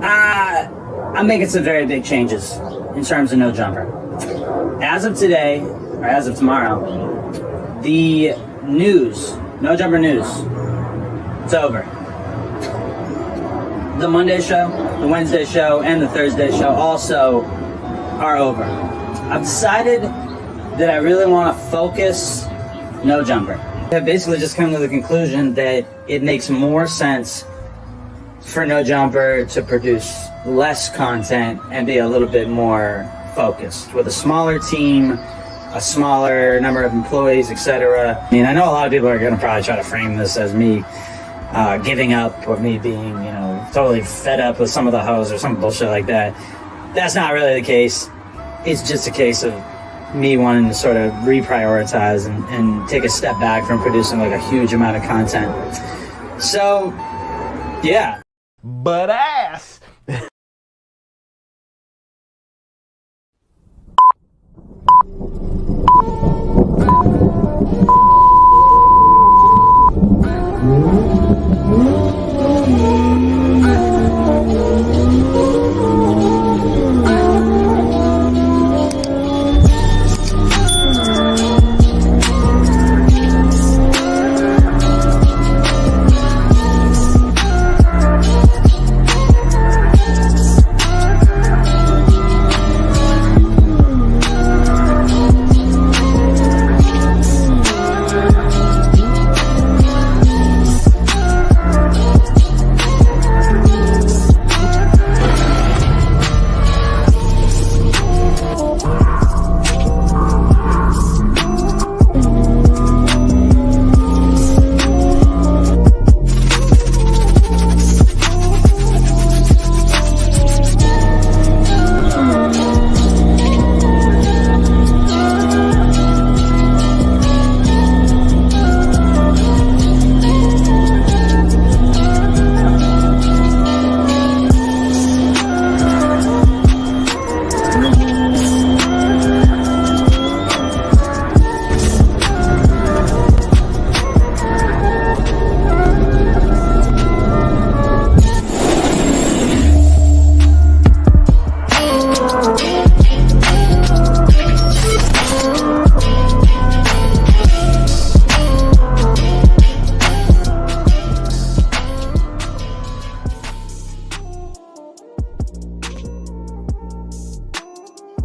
I'm making some very big changes in terms of NoJumper. As of today, or as of tomorrow, the news, NoJumper news, it's over. The Monday show, the Wednesday show, and the Thursday show also are over. I've decided that I really want to focus NoJumper. I've basically just come to the conclusion that it makes more sense for NoJumper to produce less content and be a little bit more focused with a smaller team, a smaller number of employees, etc. I mean, I know a lot of people are going to probably try to frame this as me giving up or me being, totally fed up with some of the hosts or some bullshit like that. That's not really the case. It's just a case of me wanting to sort of reprioritize and take a step back from producing like a huge amount of content. So, yeah. But ass.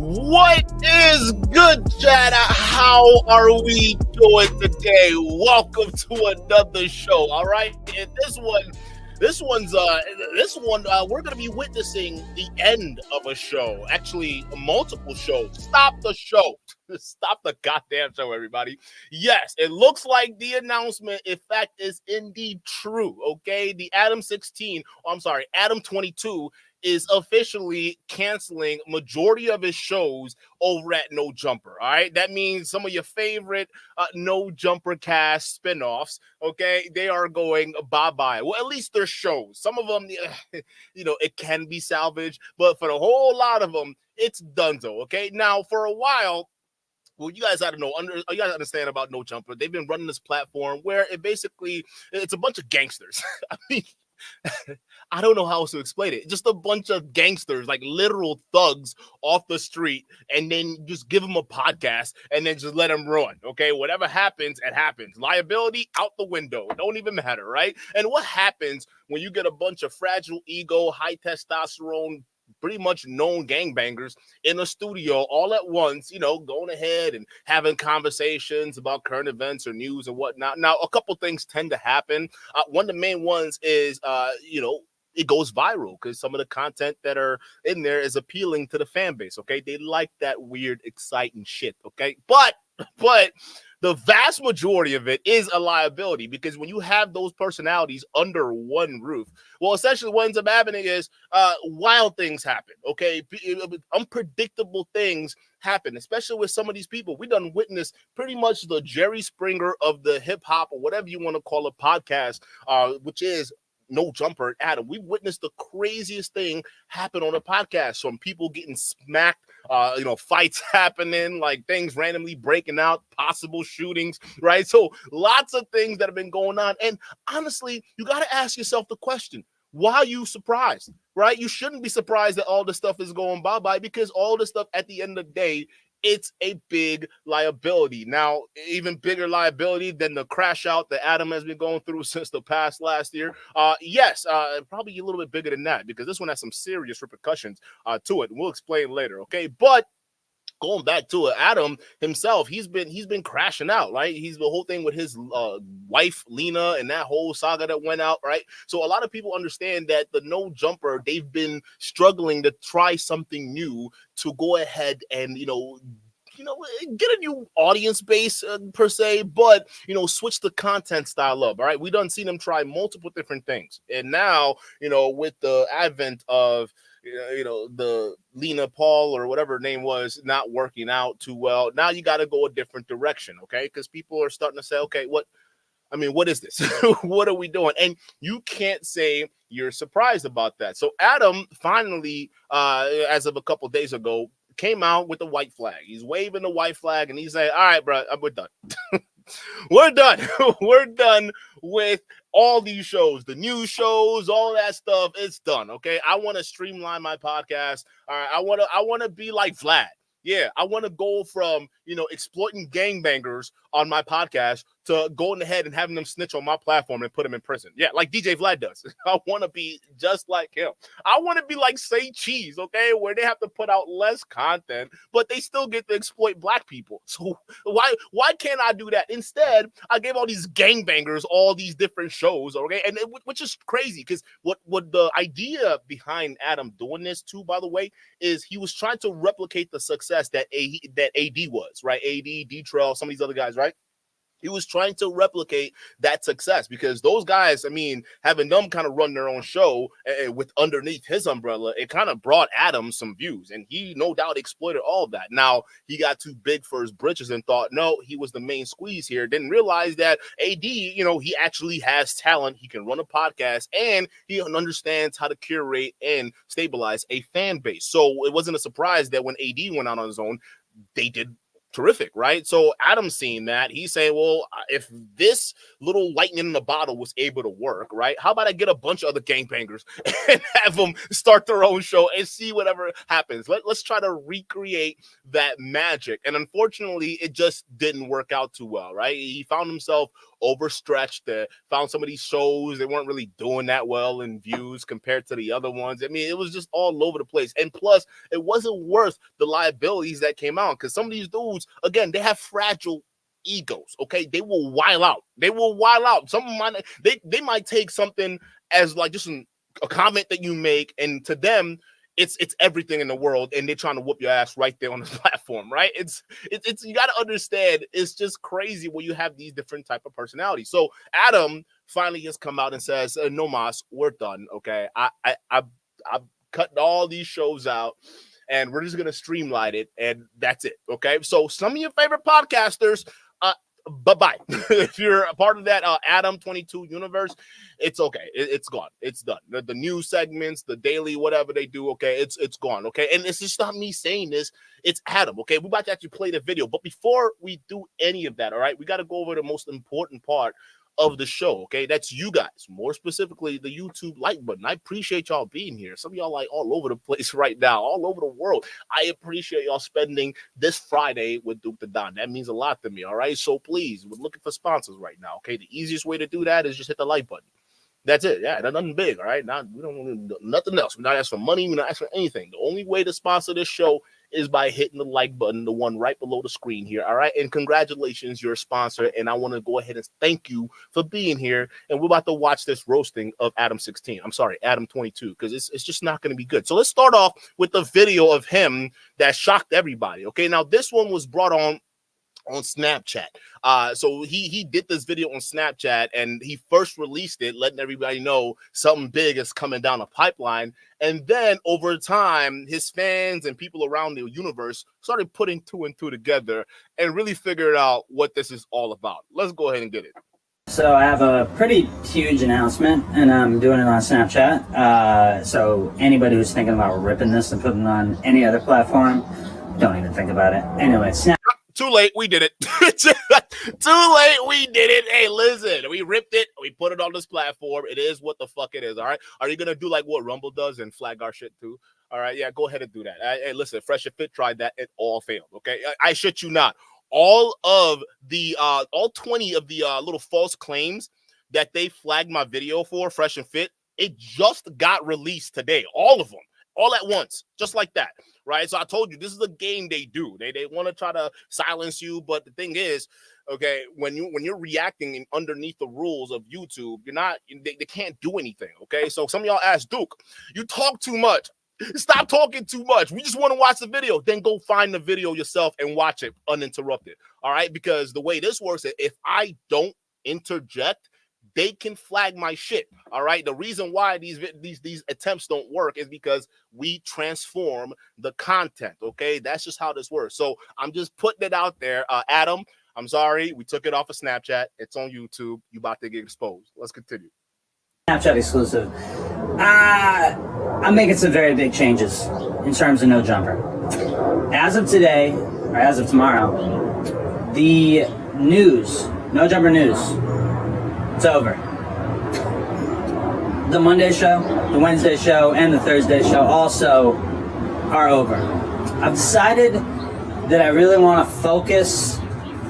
What is good, Jada? How are we doing today? Welcome to another show. All right, and this one, we're gonna be witnessing the end of a show. Actually, multiple shows. Stop the show. Stop the goddamn show, everybody. Yes, it looks like the announcement, in fact, is indeed true. Okay, the Adam22 is officially canceling majority of his shows over at NoJumper. All right, that means some of your favorite NoJumper cast spinoffs, okay, they are going bye-bye. Well, at least their shows. Some of them, it can be salvaged, but for the whole lot of them, it's donezo. Okay, now for a while, well, you guys gotta know, you guys understand about NoJumper. They've been running this platform where it's a bunch of gangsters. I mean, I don't know how else to explain it. Just a bunch of gangsters, like literal thugs off the street, and then just give them a podcast and then just let them run. Okay, whatever happens, it happens. Liability out the window. It don't even matter, right? And what happens when you get a bunch of fragile ego, high testosterone, pretty much known gangbangers in a studio all at once, going ahead and having conversations about current events or news and whatnot. Now, a couple things tend to happen. One of the main ones is, it goes viral because some of the content that are in there is appealing to the fan base. Okay, they like that weird, exciting shit. Okay, but the vast majority of it is a liability, because when you have those personalities under one roof, well, essentially what ends up happening is wild things happen, okay? Unpredictable things happen, especially with some of these people. We done witnessed pretty much the Jerry Springer of the hip-hop, or whatever you want to call it, podcast, which is NoJumper. Adam, we witnessed the craziest thing happen on a podcast, from people getting smacked, fights happening, like things randomly breaking out, possible shootings, right? So lots of things that have been going on. And honestly, you got to ask yourself the question, Why are you surprised, right? You shouldn't be surprised that all this stuff is going bye-bye, because all this stuff at the end of the day, it's a big liability. Now, even bigger liability than the crash out that Adam has been going through since the past last year. Yes, probably a little bit bigger than that, because this one has some serious repercussions to it. We'll explain later, okay? But going back to it, Adam himself, he's been crashing out, right? He's the whole thing with his wife Lena and that whole saga that went out, right? So a lot of people understand that the NoJumper, they've been struggling to try something new to go ahead and get a new audience base per se, but switch the content style up. All right, we done seen them try multiple different things, and now with the advent of the Lena Paul or whatever her name was not working out too well, now you got to go a different direction, okay? Because people are starting to say, okay, what is this? What are we doing? And you can't say you're surprised about that. So Adam finally, as of a couple of days ago, came out with the white flag. He's waving the white flag and he's saying, all right, bro, we're done. We're done. We're done with all these shows, the news shows, all that stuff. It's done. Okay. I want to streamline my podcast. All right. I want to be like Vlad. Yeah, I want to go from, exploiting gangbangers on my podcast to going ahead and having them snitch on my platform and put them in prison. Yeah, like DJ Vlad does. I want to be just like him. I want to be like Say Cheese, okay, where they have to put out less content, but they still get to exploit black people. So why can't I do that? Instead, I gave all these gangbangers all these different shows, okay, and which is crazy, because what the idea behind Adam doing this too, by the way, is he was trying to replicate the success that AD was, right? AD, D-Trail, some of these other guys, right? He was trying to replicate that success, because those guys, having them kind of run their own show with underneath his umbrella, it kind of brought Adam some views, and he no doubt exploited all of that. Now, he got too big for his britches and thought, no, he was the main squeeze here. Didn't realize that AD, he actually has talent. He can run a podcast, and he understands how to curate and stabilize a fan base. So it wasn't a surprise that when AD went out on his own, they did terrific, right? So Adam's seeing that. He's saying, well, if this little lightning in the bottle was able to work, right, how about I get a bunch of other gangbangers and have them start their own show and see whatever happens. Let's try to recreate that magic. And unfortunately, it just didn't work out too well, right? He found himself overstretched. Found some of these shows, they weren't really doing that well in views compared to the other ones. It was just all over the place. And plus, it wasn't worth the liabilities that came out, because some of these dudes, again, they have fragile egos, okay? They will wild out. Some of them they might take something as like just a comment that you make, and to them, it's everything in the world, and they're trying to whoop your ass right there on the platform, right? It's you got to understand, it's just crazy when you have these different type of personalities. So Adam finally has come out and says, no mas, we're done, okay? I've cut all these shows out, and we're just gonna streamline it, and that's it, okay? So some of your favorite podcasters, bye-bye. If you're a part of that Adam22 universe, it's okay. It's gone. It's done. The news segments, the daily, whatever they do, okay, it's gone, okay? And it's just not me saying this. It's Adam, okay? We're about to actually play the video. But before we do any of that, all right, we got to go over the most important part of the show, okay? That's you guys, more specifically the YouTube like button. I appreciate y'all being here. Some of y'all like all over the place right now, all over the world. I appreciate y'all spending this Friday with Dukendon. That means a lot to me, all right? So please, we're looking for sponsors right now, okay? The easiest way to do that is just hit the like button. That's it. Yeah, that's nothing big, all right? We don't want nothing else. We're not asking for money. We're not asking for anything. The only way to sponsor this show is by hitting the like button, the one right below the screen here, all right? And congratulations, you're a sponsor, and I want to go ahead and thank you for being here, and we're about to watch this roasting of Adam22, because it's just not going to be good. So let's start off with the video of him that shocked everybody, okay? Now, this one was brought on Snapchat. So he did this video on Snapchat, and he first released it letting everybody know something big is coming down the pipeline. And then over time, his fans and people around the universe started putting two and two together and really figured out what this is all about. Let's go ahead and get it. So I have a pretty huge announcement, and I'm doing it on Snapchat. So anybody who's thinking about ripping this and putting it on any other platform, don't even think about it. Anyway, Too late, we did it. Too late, we did it. Hey, listen, we ripped it. We put it on this platform. It is what the fuck it is, all right? Are you going to do like what Rumble does and flag our shit too? All right, yeah, go ahead and do that. Hey, listen, Fresh and Fit tried that. It all failed, okay? I shit you not. All 20 of the little false claims that they flagged my video for, Fresh and Fit, it just got released today. All of them. All at once, just like that, right? So I told you, this is a game they do. They want to try to silence you, but the thing is, okay, when you're reacting underneath the rules of YouTube, they can't do anything, okay? So some of y'all ask, Duke, you talk too much. Stop talking too much. We just want to watch the video. Then go find the video yourself and watch it uninterrupted, all right? Because the way this works, if I don't interject, they can flag my shit, all right? The reason why these attempts don't work is because we transform the content, okay? That's just how this works. So I'm just putting it out there. Adam, I'm sorry. We took it off of Snapchat. It's on YouTube. You about to get exposed. Let's continue. Snapchat exclusive. I'm making some very big changes in terms of NoJumper. As of today, or as of tomorrow, the news, NoJumper news, it's over. The Monday show, the Wednesday show, and the Thursday show also are over. I've decided that I really want to focus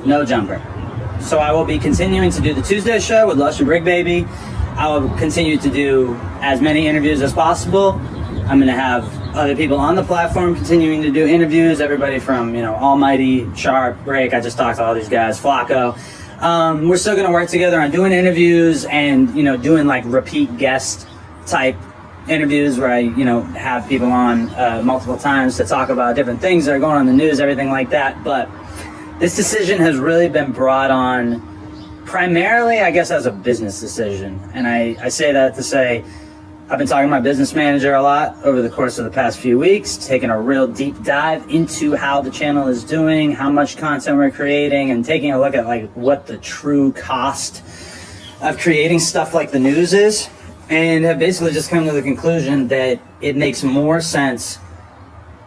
NoJumper. So I will be continuing to do the Tuesday show with Lush and Brick Baby. I will continue to do as many interviews as possible. I'm going to have other people on the platform continuing to do interviews. Everybody from, Almighty, Sharp, Break. I just talked to all these guys, Flacco. We're still going to work together on doing interviews and, doing like repeat guest type interviews where I, have people on multiple times to talk about different things that are going on in the news, everything like that. But this decision has really been brought on primarily, I guess, as a business decision. And I say that to say, I've been talking to my business manager a lot over the course of the past few weeks, taking a real deep dive into how the channel is doing, how much content we're creating, and taking a look at like what the true cost of creating stuff like the news is, and have basically just come to the conclusion that it makes more sense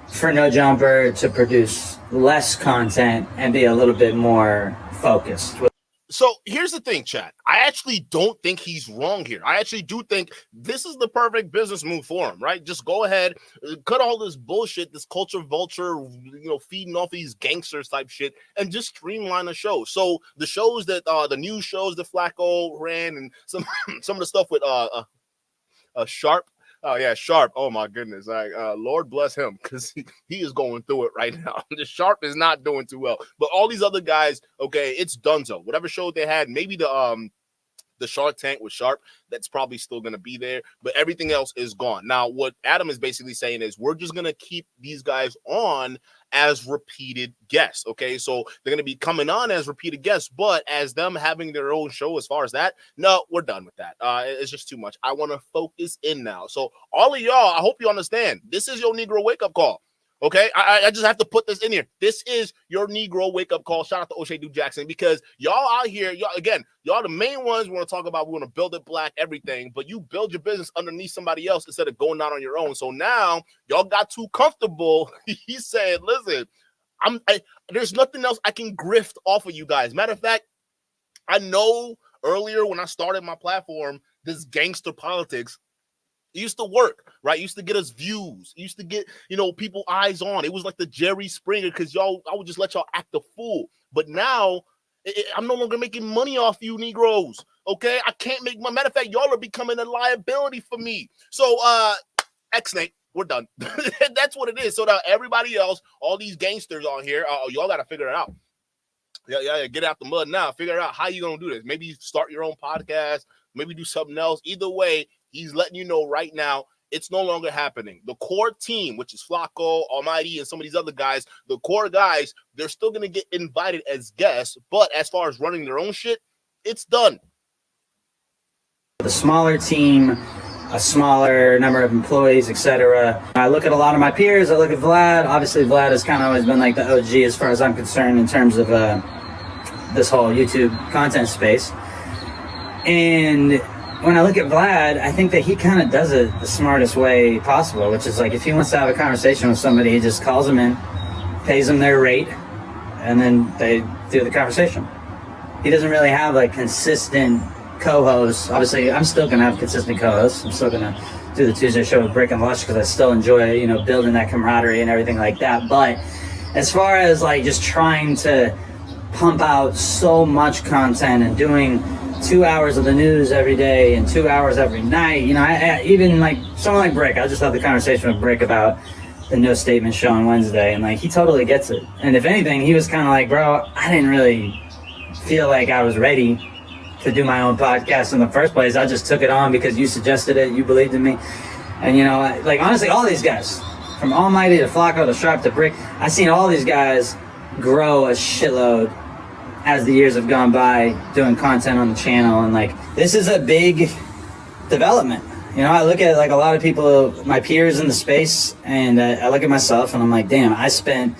for NoJumper to produce less content and be a little bit more focused. So here's the thing, chat. I actually don't think he's wrong here. I actually do think this is the perfect business move for him, right? Just go ahead, cut all this bullshit, this culture vulture, feeding off these gangsters type shit, and just streamline the show. So the shows that the news shows that Flacco ran, and some of the stuff with Sharp. Oh yeah, Sharp. Oh my goodness. Lord bless him, because he is going through it right now. The Sharp is not doing too well. But all these other guys, okay, it's donezo. Whatever show they had, maybe the Shark Tank with Sharp, that's probably still going to be there, but everything else is gone. Now, what Adam is basically saying is we're just going to keep these guys on as repeated guests, okay? So they're going to be coming on as repeated guests, but as them having their own show as far as that, no, we're done with that. It's just too much. I want to focus in now. So all of y'all, I hope you understand, this is your Negro wake-up call. Okay, I just have to put this in here. This is your Negro wake-up call. Shout out to O'Shea Duke Jackson, because y'all out here, y'all the main ones we want to talk about. We want to build it black, everything, but you build your business underneath somebody else instead of going out on your own. So now y'all got too comfortable. He said, listen, there's nothing else I can grift off of you guys. Matter of fact, I know earlier when I started my platform, this gangster politics, it used to work, right? It used to get us views. It used to get, people eyes on. It was like the Jerry Springer, because I would just let y'all act a fool. But now, I'm no longer making money off you Negroes, okay? I can't make money. Matter of fact, y'all are becoming a liability for me. So, X-Nate, we're done. That's what it is. So now everybody else, all these gangsters on here, y'all got to figure it out. Yeah, get out the mud now. Figure out how you going to do this. Maybe start your own podcast. Maybe do something else. Either way, he's letting you know right now it's no longer happening. The core team, which is Flacco, Almighty, and some of these other guys, the core guys, they're still going to get invited as guests. But as far as running their own shit, it's done. The smaller team, a smaller number of employees, etc. I look at a lot of my peers. I look at Vlad. Obviously, Vlad has kind of always been like the OG as far as I'm concerned in terms of this whole YouTube content space. And when I look at Vlad, I think that he kind of does it the smartest way possible, which is like if he wants to have a conversation with somebody, he just calls them in, pays them their rate, and then they do the conversation. He doesn't really have a consistent co-host. Obviously, I'm still gonna have consistent co-hosts. I'm still gonna do the Tuesday show with Brick and Lush because I still enjoy, you know, building that camaraderie and everything like that. But as far as like just trying to pump out so much content and doing 2 hours of the news every day and 2 hours every night, you know, I even like someone like Brick, I just had the conversation with Brick about the No Statement show on Wednesday, and like he totally gets it. And if anything, he was kind of like, bro, I didn't really feel like I was ready to do my own podcast in the first place. I just took it on because you suggested it, you believed in me. And you know, like honestly, all these guys, from Almighty to Flacco to Sharp to Brick, I've seen all these guys grow a shitload as the years have gone by doing content on the channel. And like, this is a big development. You know, I look at like a lot of people, my peers in the space, and I look at myself and I'm like, damn, I spent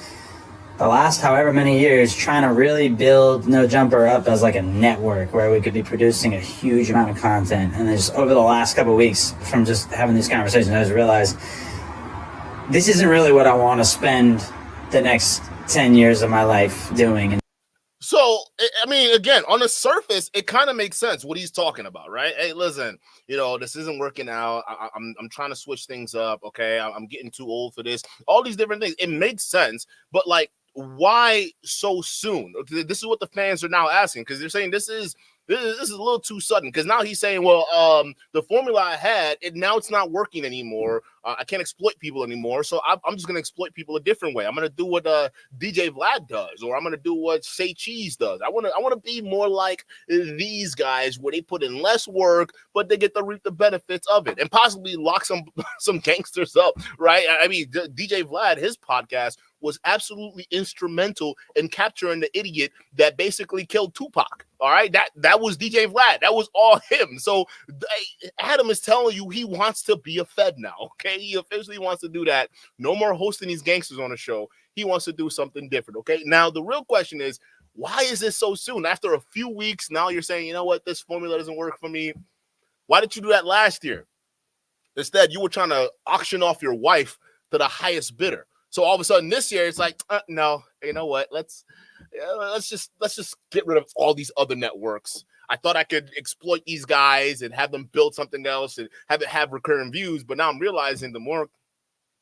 the last however many years trying to really build NoJumper up as like a network where we could be producing a huge amount of content. And then just over the last couple of weeks from just having these conversations, I just realized this isn't really what I want to spend the next 10 years of my life doing. So, I mean, again, on the surface, it kind of makes sense what he's talking about, right? Hey, listen, you know, this isn't working out. I'm trying to switch things up. Okay. I'm getting too old for this. All these different things. It makes sense. But like, why so soon? This is what the fans are now asking, because they're saying this is a little too sudden. Because now he's saying, well, the formula I had, now it's not working anymore. I can't exploit people anymore, so I'm just gonna exploit people a different way. I'm gonna do what DJ Vlad does, or I'm gonna do what Say Cheese does. I wanna be more like these guys, where they put in less work, but they get to reap the benefits of it, and possibly lock some gangsters up, right? I mean, DJ Vlad, his podcast was absolutely instrumental in capturing the idiot that basically killed Tupac. All right, that was DJ Vlad. That was all him. So Adam is telling you he wants to be a Fed now. Okay, he officially wants to do that. No more hosting these gangsters on the show. He wants to do something different. Okay, now the real question is, why is this so soon? After a few weeks, now you're saying, you know what, this formula doesn't work for me. Why did you do that last year? Instead, you were trying to auction off your wife to the highest bidder. So all of a sudden this year, it's like, no, you know what? Let's just get rid of all these other networks. I thought I could exploit these guys and have them build something else and have it have recurring views. But now I'm realizing the more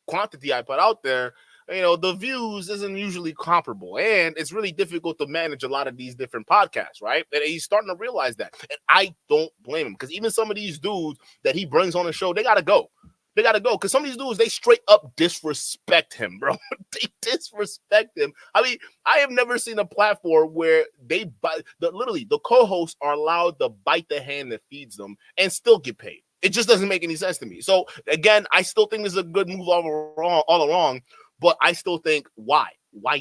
quantity I put out there, you know, the views isn't usually comparable. And it's really difficult to manage a lot of these different podcasts, right? And he's starting to realize that. And I don't blame him, because even some of these dudes that he brings on the show, they got to go. They got to go, because some of these dudes, they straight up disrespect him, bro. They disrespect him. I mean, I have never seen a platform where they literally the co-hosts are allowed to bite the hand that feeds them and still get paid. It just doesn't make any sense to me. So again, I still think this is a good move all along, but I still think, why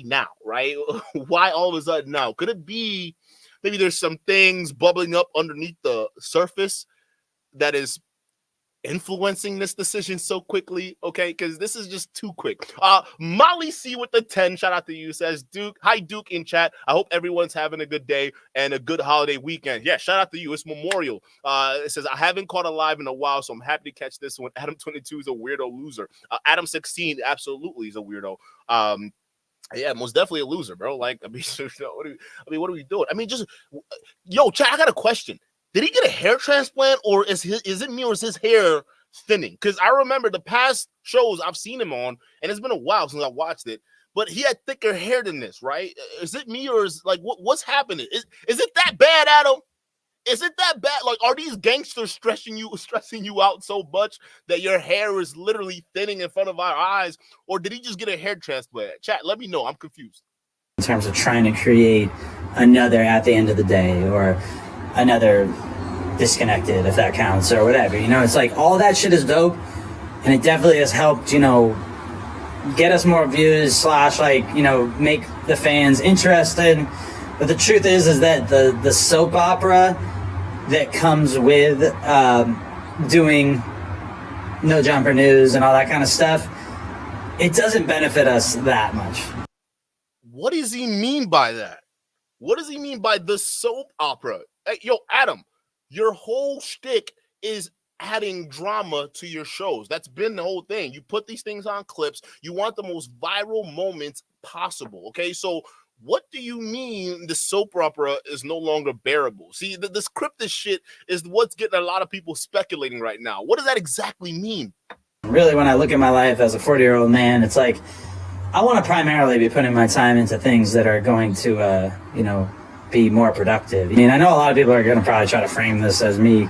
now, right? Why all of a sudden now? Could it be maybe there's some things bubbling up underneath the surface that is influencing this decision so quickly? Okay, because this is just too quick. Molly C with the 10, shout out to you, says, Duke, hi Duke in chat, I hope everyone's having a good day and a good holiday weekend. Yeah, shout out to you. It's Memorial. It says, I haven't caught a live in a while, so I'm happy to catch this one. Adam22 is a weirdo loser. Adam16 absolutely is a weirdo. Yeah, most definitely a loser, bro. Like, I mean, what are we doing? I mean, just yo, chat, I got a question. Did he get a hair transplant, or is it me, or is his hair thinning? Because I remember the past shows I've seen him on, and it's been a while since I watched it, but he had thicker hair than this, right? Is it me, or is like what's happening? Is it that bad, Adam? Is it that bad? Like, are these gangsters stressing you out so much that your hair is literally thinning in front of our eyes, or did he just get a hair transplant? Chat, let me know. I'm confused. In terms of trying to create another At the End of the Day, or another Disconnected, if that counts, or whatever, you know, it's like all that shit is dope, and it definitely has helped, you know, get us more views / like, you know, make the fans interested. But the truth is that the soap opera that comes with doing NoJumper news and all that kind of stuff, it doesn't benefit us that much. What does he mean by that? What does he mean by the soap opera? Hey, yo, Adam, your whole shtick is adding drama to your shows. That's been the whole thing. You put these things on clips. You want the most viral moments possible. Okay, so what do you mean the soap opera is no longer bearable? See, this cryptid shit is what's getting a lot of people speculating right now. What does that exactly mean? Really, when I look at my life as a 40-year-old man, it's like I want to primarily be putting my time into things that are going to, be more productive. I mean, I know a lot of people are going to probably try to frame this as me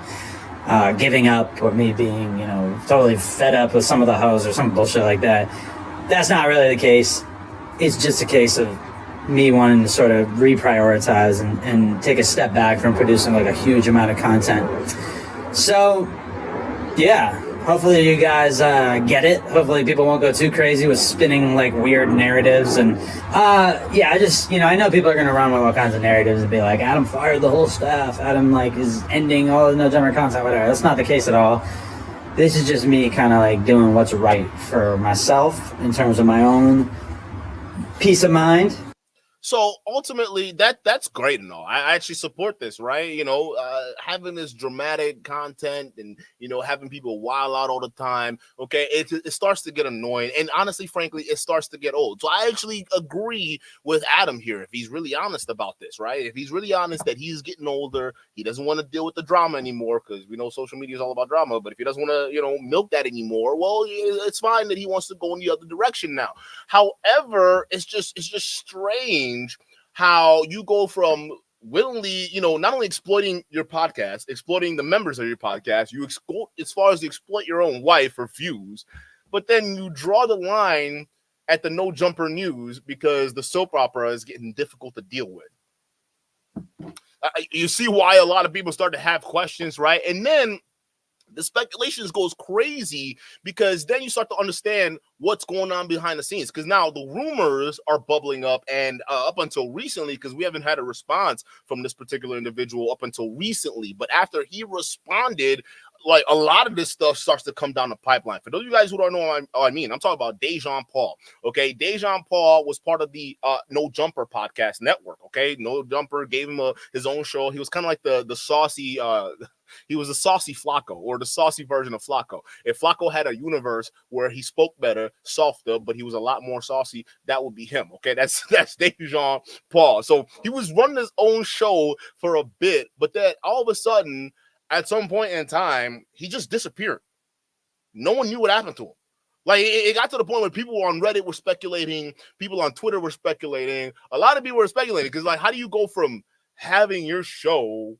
giving up or me being, totally fed up with some of the hoes or some bullshit like that. That's not really the case. It's just a case of me wanting to sort of reprioritize and take a step back from producing like a huge amount of content. So, yeah. Hopefully you guys get it. Hopefully people won't go too crazy with spinning like weird narratives. And I know people are going to run with all kinds of narratives and be like, Adam fired the whole staff. Adam is ending all the NoJumper content, whatever. That's not the case at all. This is just me kind of like doing what's right for myself in terms of my own peace of mind. So ultimately, that's great and all. I actually support this, right? Having this dramatic content and having people wild out all the time. Okay, it starts to get annoying, and honestly, frankly, it starts to get old. So I actually agree with Adam here. If he's really honest about this, right? If he's really honest that he's getting older, he doesn't want to deal with the drama anymore because we know social media is all about drama. But if he doesn't want to, milk that anymore, well, it's fine that he wants to go in the other direction now. However, it's just strange how you go from willingly, not only exploiting your podcast, exploiting the members of your podcast, you exploit as far as you exploit your own wife for views, but then you draw the line at the NoJumper news because the soap opera is getting difficult to deal with. You see why a lot of people start to have questions, right? And then the speculations goes crazy because then you start to understand what's going on behind the scenes. Because now the rumors are bubbling up, and up until recently, because we haven't had a response from this particular individual up until recently, but after he responded, like a lot of this stuff starts to come down the pipeline. For those of you guys who don't know what I mean, I'm talking about Dejon Paul. Okay, Dejon Paul was part of the NoJumper podcast network. Okay, NoJumper gave him his own show. He was kind of like the saucy. He was a saucy Flacco, or the saucy version of Flacco. If Flacco had a universe where he spoke better, softer, but he was a lot more saucy, that would be him. Okay, that's Dejon Paul. So he was running his own show for a bit, but then all of a sudden, at some point in time, he just disappeared. No one knew what happened to him. Like, it got to the point where people on Reddit were speculating, people on Twitter were speculating, a lot of people were speculating, because, like, how do you go from having your show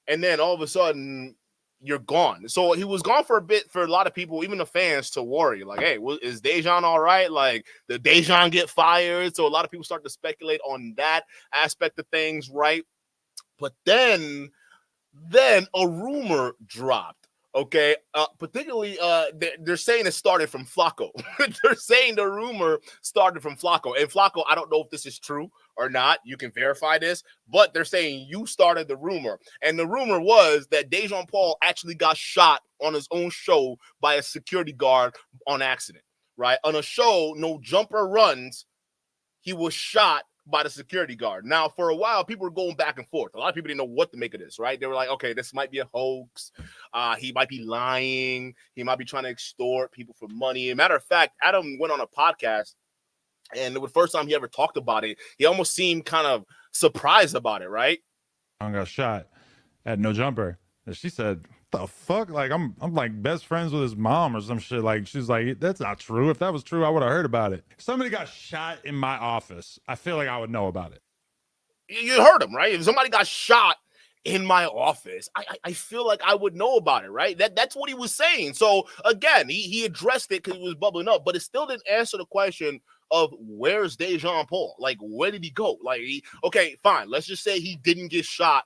and then all of a sudden you're gone? So he was gone for a bit for a lot of people, even the fans, to worry. Like, hey, is Dejon all right? Like, did Dejon get fired? So a lot of people start to speculate on that aspect of things, right? But then a rumor dropped. Okay, particularly, they're saying it started from Flacco. They're saying the rumor started from Flacco. And Flacco, I don't know if this is true or not. You can verify this, but they're saying you started the rumor. And the rumor was that Dejon Paul actually got shot on his own show by a security guard on accident, right? On a show NoJumper runs, he was shot by the security guard. Now, for a while, people were going back and forth. A lot of people didn't know what to make of this, right? They were like, okay, this might be a hoax. He might be lying. He might be trying to extort people for money. As a matter of fact, Adam went on a podcast, and the first time he ever talked about it, he almost seemed kind of surprised about it, right? I got shot at NoJumper. And she said, the fuck? Like, I'm like best friends with his mom or some shit. Like, she's like, that's not true. If that was true, I would have heard about it. If somebody got shot in my office, I feel like I would know about it. You heard him, right? If somebody got shot in my office, I feel like I would know about it, right? That's what he was saying. So again, he addressed it because it was bubbling up, but it still didn't answer the question of where's Dejon Paul? Like, where did he go? Like, okay, fine. Let's just say he didn't get shot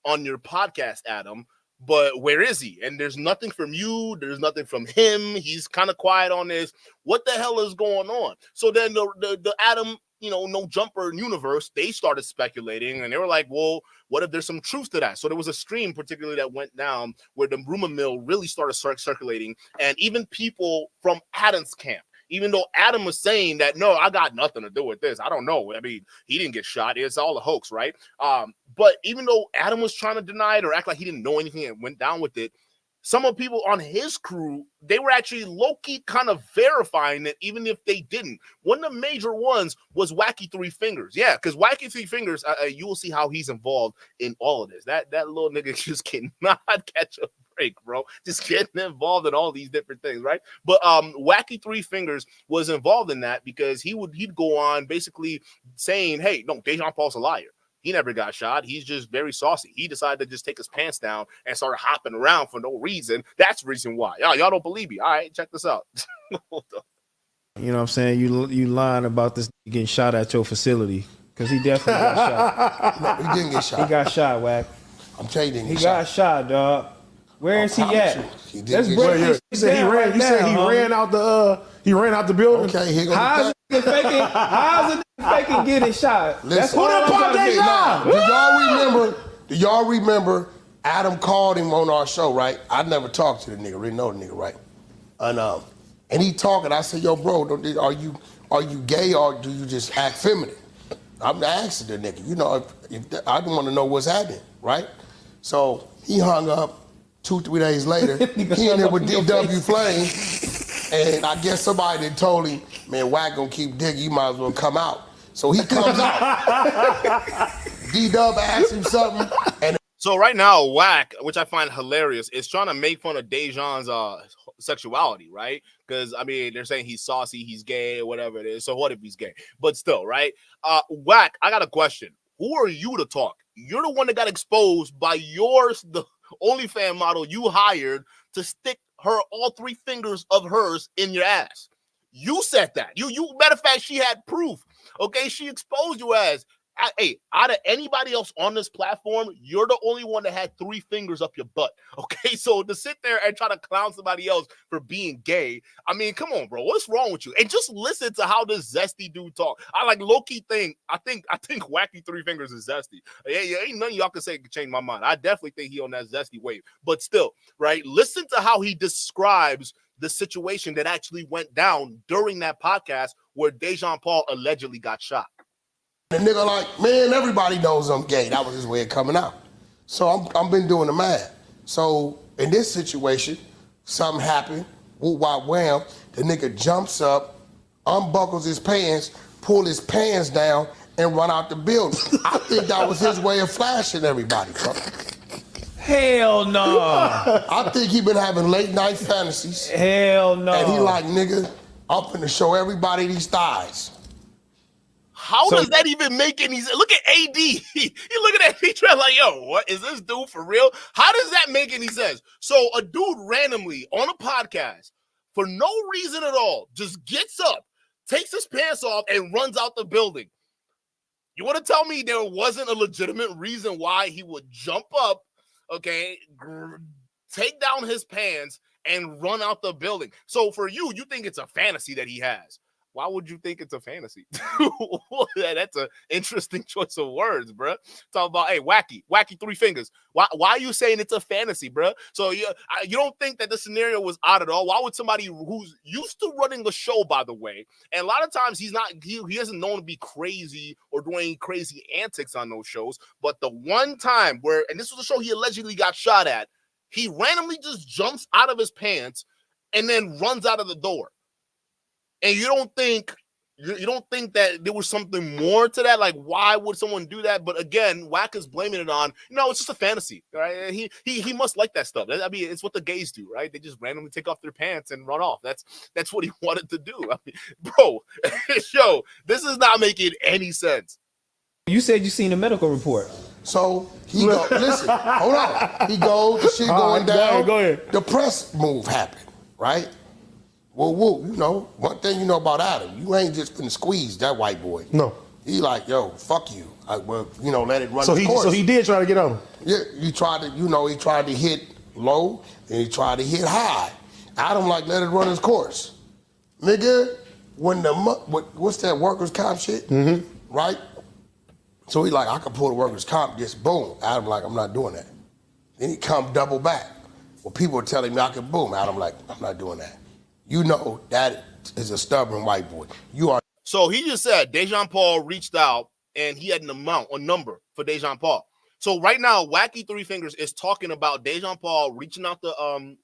on your podcast, Adam. But where is he? And there's nothing from you. There's nothing from him. He's kind of quiet on this. What the hell is going on? So then the Adam, NoJumper universe, they started speculating, and they were like, well, what if there's some truth to that? So there was a stream particularly that went down where the rumor mill really started circulating, and even people from Adam's camp, even though Adam was saying that, no, I got nothing to do with this. I don't know. I mean, he didn't get shot. It's all a hoax, right? But even though Adam was trying to deny it or act like he didn't know anything and went down with it, some of people on his crew, they were actually low-key kind of verifying it, even if they didn't. One of the major ones was Wacky Three Fingers. Yeah, because Wacky Three Fingers, you will see how he's involved in all of this. That little nigga just cannot catch a break, bro. Just getting involved in all these different things, right? But Wacky Three Fingers was involved in that because he'd go on basically saying, hey, no, Dejon Paul's a liar. He never got shot. He's just very saucy. He decided to just take his pants down and start hopping around for no reason. That's the reason why. Y'all don't believe me. All right, check this out. You know what I'm saying? You lying about this getting shot at your facility because he definitely got shot. No, he didn't get shot. He got shot, Wack. I'm telling you, he didn't He get got shot, dog. Where is he at? He didn't get break shot. this You said he down ran. right You said now, he ran out the. He ran out the building. Okay, here goes How's the it faking? How's it faking getting shot? That's Listen. what I'm trying to figure out. Do y'all remember Adam called him on our show, right? I never talked to the nigga, really know the nigga, right? And he talking, I said, yo, bro, are you gay or do you just act feminine? I'm asking the nigga, you know, if I want to know what's happening, right? So he hung up 2-3 days later. He in there with DW Flame, and I guess somebody that told him, man, Wack gonna keep digging, you might as well come out. So he comes out. D-Dub asks him something, and So right now, Wack, which I find hilarious, is trying to make fun of Dejon's sexuality, right? Because, I mean, they're saying he's saucy, he's gay, or whatever it is. So what if he's gay? But still, right? Wack, I got a question. Who are you to talk? You're the one that got exposed by the OnlyFans model you hired to stick all 3 fingers of hers in your ass. You said that. You matter of fact, she had proof. Okay, she exposed you as. Hey, out of anybody else on this platform, you're the only one that had 3 fingers up your butt. Okay, so to sit there and try to clown somebody else for being gay, I mean, come on, bro, what's wrong with you? And just listen to how this zesty dude talk. I like low-key think. I think Wacky Three Fingers is zesty. Yeah, ain't nothing y'all can say can change my mind. I definitely think he on that zesty wave. But still, right? Listen to how he describes the situation that actually went down during that podcast where Dejon Paul allegedly got shot. the nigga like, man, everybody knows I'm gay. That was his way of coming out. So I'm been doing the math. So in this situation, something happened. Woo, wah, wham. The nigga jumps up, unbuckles his pants, pull his pants down, and run out the building. I think that was his way of flashing everybody, bro. Hell no. I think he been having late night fantasies. Hell no. And he like, nigga, I'm finna show everybody these thighs. How does that even make any sense? Look at AD. He looking at Petra like, yo, what is this dude for real? How does that make any sense? So a dude randomly on a podcast for no reason at all just gets up, takes his pants off, and runs out the building. You want to tell me there wasn't a legitimate reason why he would jump up, okay, take down his pants, and run out the building? So for you think it's a fantasy that he has. Why would you think it's a fantasy? That's an interesting choice of words, bro. Talk about, hey, Wacky Three Fingers. Why are you saying it's a fantasy, bro? So you don't think that the scenario was odd at all? Why would somebody who's used to running the show, by the way, and a lot of times he isn't known to be crazy or doing crazy antics on those shows, but the one time where, and this was a show he allegedly got shot at, he randomly just jumps out of his pants and then runs out of the door. And you don't think that there was something more to that? Like, why would someone do that? But again, Wack is blaming it on, it's just a fantasy, right? He must like that stuff. I mean, it's what the gays do, right? They just randomly take off their pants and run off. That's what he wanted to do. I mean, bro, yo, this is not making any sense. You said you seen a medical report. So he go, listen, hold on. He goes, the shit going down. Go ahead. The press move happened, right? Well, one thing you know about Adam, you ain't just finna squeeze that white boy. No. He like, yo, fuck you. Let it run its course. So he did try to get on him. Yeah, he tried to hit low, and he tried to hit high. Adam like, let it run its course. Nigga, when what's that workers' comp shit? Mm-hmm. Right? So he like, I can pull the workers' comp, just boom. Adam like, I'm not doing that. Then he come double back. Well, people are telling me I can boom. Adam like, I'm not doing that. You know that is a stubborn white boy. You are. So he just said Dejon Paul reached out and he had a number for Dejon Paul. So right now, Wacky Three Fingers is talking about Dejon Paul reaching out to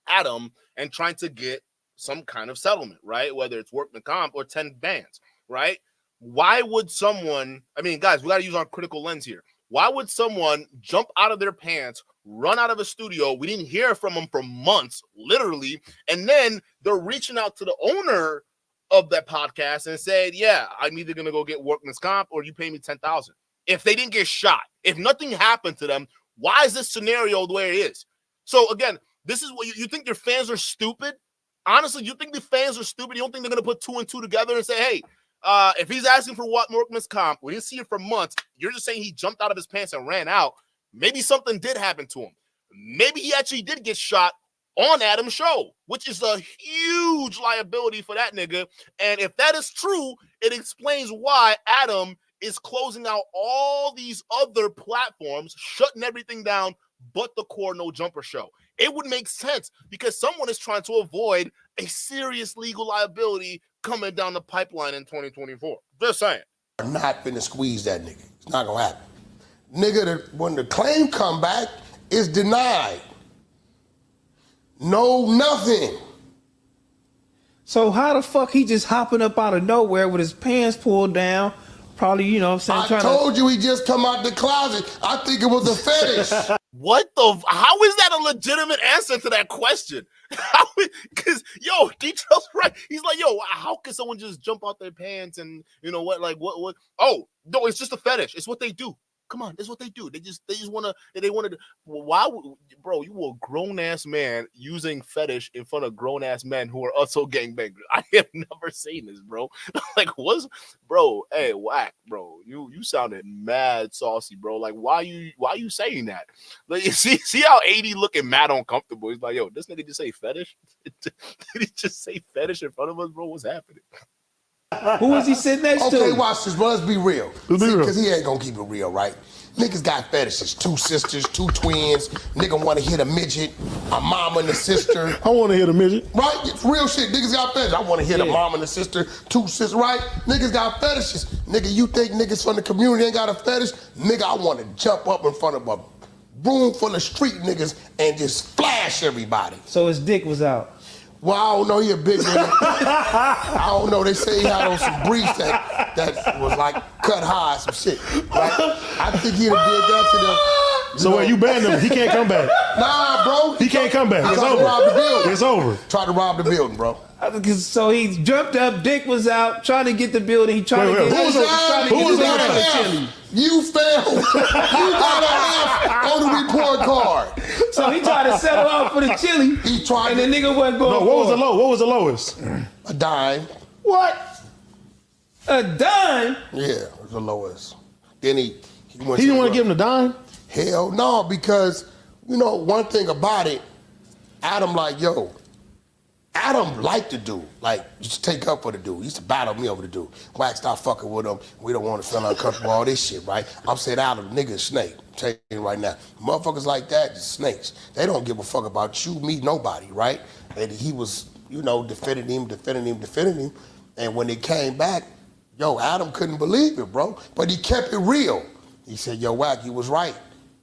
Adam and trying to get some kind of settlement, right? Whether it's workman comp or 10 bands, right? Why would someone, I mean, guys, we got to use our critical lens here. Why would someone jump out of their pants, run out of a studio? We didn't hear from them for months, literally. And then they're reaching out to the owner of that podcast and said, yeah, I'm either going to go get workman's comp or you pay me $10,000. If they didn't get shot, if nothing happened to them, why is this scenario the way it is? So again, this is what you think your fans are stupid? Honestly, you think the fans are stupid? You don't think they're going to put 2 and 2 together and say, hey, if he's asking for what workman's comp, we didn't see it for months. You're just saying he jumped out of his pants and ran out. Maybe something did happen to him. Maybe he actually did get shot on Adam's show, which is a huge liability for that nigga. And if that is true, it explains why Adam is closing out all these other platforms, shutting everything down but the core NoJumper show. It would make sense because someone is trying to avoid a serious legal liability coming down the pipeline in 2024. Just saying. I'm not finna squeeze that nigga. It's not gonna happen. Nigga, when the claim come back, it's denied. No, nothing. So how the fuck he just hopping up out of nowhere with his pants pulled down? Probably, you know what I'm saying? I told you he just come out the closet. I think it was a fetish. What the? How is that a legitimate answer to that question? Because, yo, Detail's right. He's like, yo, how can someone just jump out their pants and, you know what, like, what? Oh, no, it's just a fetish. It's what they do. Come on, it's what they do. They just want to, why, bro, you were a grown-ass man using fetish in front of grown-ass men who are also gangbangers. I have never seen this, bro. Like, bro, hey, Wack, bro, you sounded mad saucy, bro. Like, why you saying that? Like, you see how 80 looking mad uncomfortable. He's like, yo, this nigga just say fetish? Did he just say fetish in front of us, bro? What's happening? Who is he sitting next to? Okay, watch this, bro. Let's be real. Let's be real. Because he ain't gonna keep it real, right? Niggas got fetishes. 2 sisters, 2 twins. Nigga want to hit a midget, a mama and a sister. I want to hit a midget. Right? It's real shit. Niggas got fetishes. I want to hit a mama and a sister, 2 sisters, right? Niggas got fetishes. Nigga, you think niggas from the community ain't got a fetish? Nigga, I want to jump up in front of a room full of street niggas and just flash everybody. So his dick was out. Well, I don't know. He a big nigga. I don't know. They say he had on some briefs that was like cut high, some shit. Right? I think he'd have did that to them. So wait, you banned him. He can't come back. Nah, bro. He can't come back. It's tried to over. rob the building. It's over. Tried to rob the building, bro. So he jumped up, dick was out, trying to get the building. He tried to get Who was that? the chili. You failed. You got an F on the report card. So he tried to settle out for the chili. He tried and the nigga wasn't going. No, what was the low? What was the lowest? A dime. What? A dime? Yeah, it was the lowest. Then he went. He didn't want to give him the dime? Hell no, because you know one thing about it, Adam like, yo, Adam liked the dude. Like, used to take up for the dude. He used to battle me over the dude. Wack, stop fucking with him. We don't want to feel uncomfortable, all this shit, right? I'm saying Adam, nigga, a snake. I'm telling you right now. Motherfuckers like that, just snakes. They don't give a fuck about you, me, nobody, right? And he was, you know, defending him. And when it came back, yo, Adam couldn't believe it, bro. But he kept it real. He said, yo, Wack, you was right.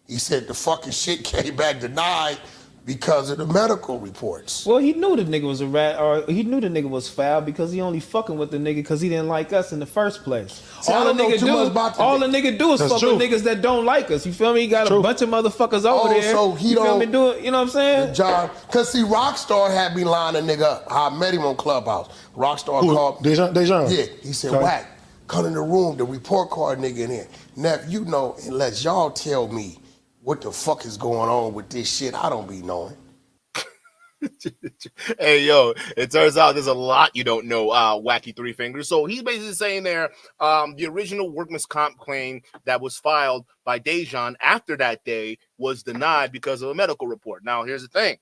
He said the fucking shit came back denied because of the medical reports. Well, he knew the nigga was a rat, or he knew the nigga was foul because he only fucking with the nigga because he didn't like us in the first place. See, all the nigga do is That's fuck true. with niggas that don't like us. You feel me? He got a bunch of motherfuckers over there. So he you feel don't me? Do it. You know what I'm saying? John, cause see, Rockstar had me line a nigga up. I met him on Clubhouse. Rockstar called. Dejon? Yeah, he said, Okay. Wack, come in the room, the report card nigga in here. Neff, you know, unless y'all tell me what the fuck is going on with this shit, I don't be knowing. Hey, yo, it turns out there's a lot you don't know, Wacky Three Fingers. So he's basically saying there, the original workman's comp claim that was filed by Dejon after that day was denied because of a medical report. Now, here's the thing.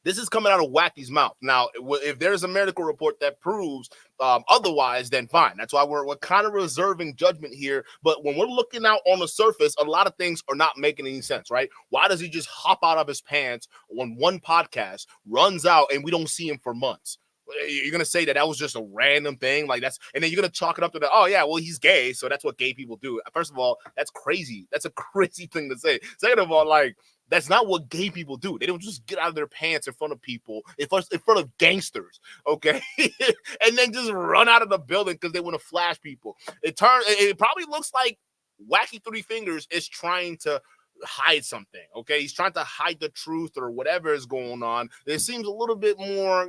This is coming out of Wacky's mouth. Now, if there's a medical report that proves otherwise, then fine. That's why we're kind of reserving judgment here. But when we're looking out on the surface, a lot of things are not making any sense, right? Why does he just hop out of his pants when one podcast runs out and we don't see him for months, You're gonna say that was just a random thing, like that's, and then you're gonna chalk it up to the, oh yeah, well he's gay, so that's what gay people do. First of all, that's crazy. That's a crazy thing to say. Second of all, like that's not what gay people do. They don't just get out of their pants in front of people, in front of gangsters, okay, and then just run out of the building because they want to flash people. It probably looks like Wacky Three Fingers is trying to hide something, okay? He's trying to hide the truth or whatever is going on. There seems a little bit more,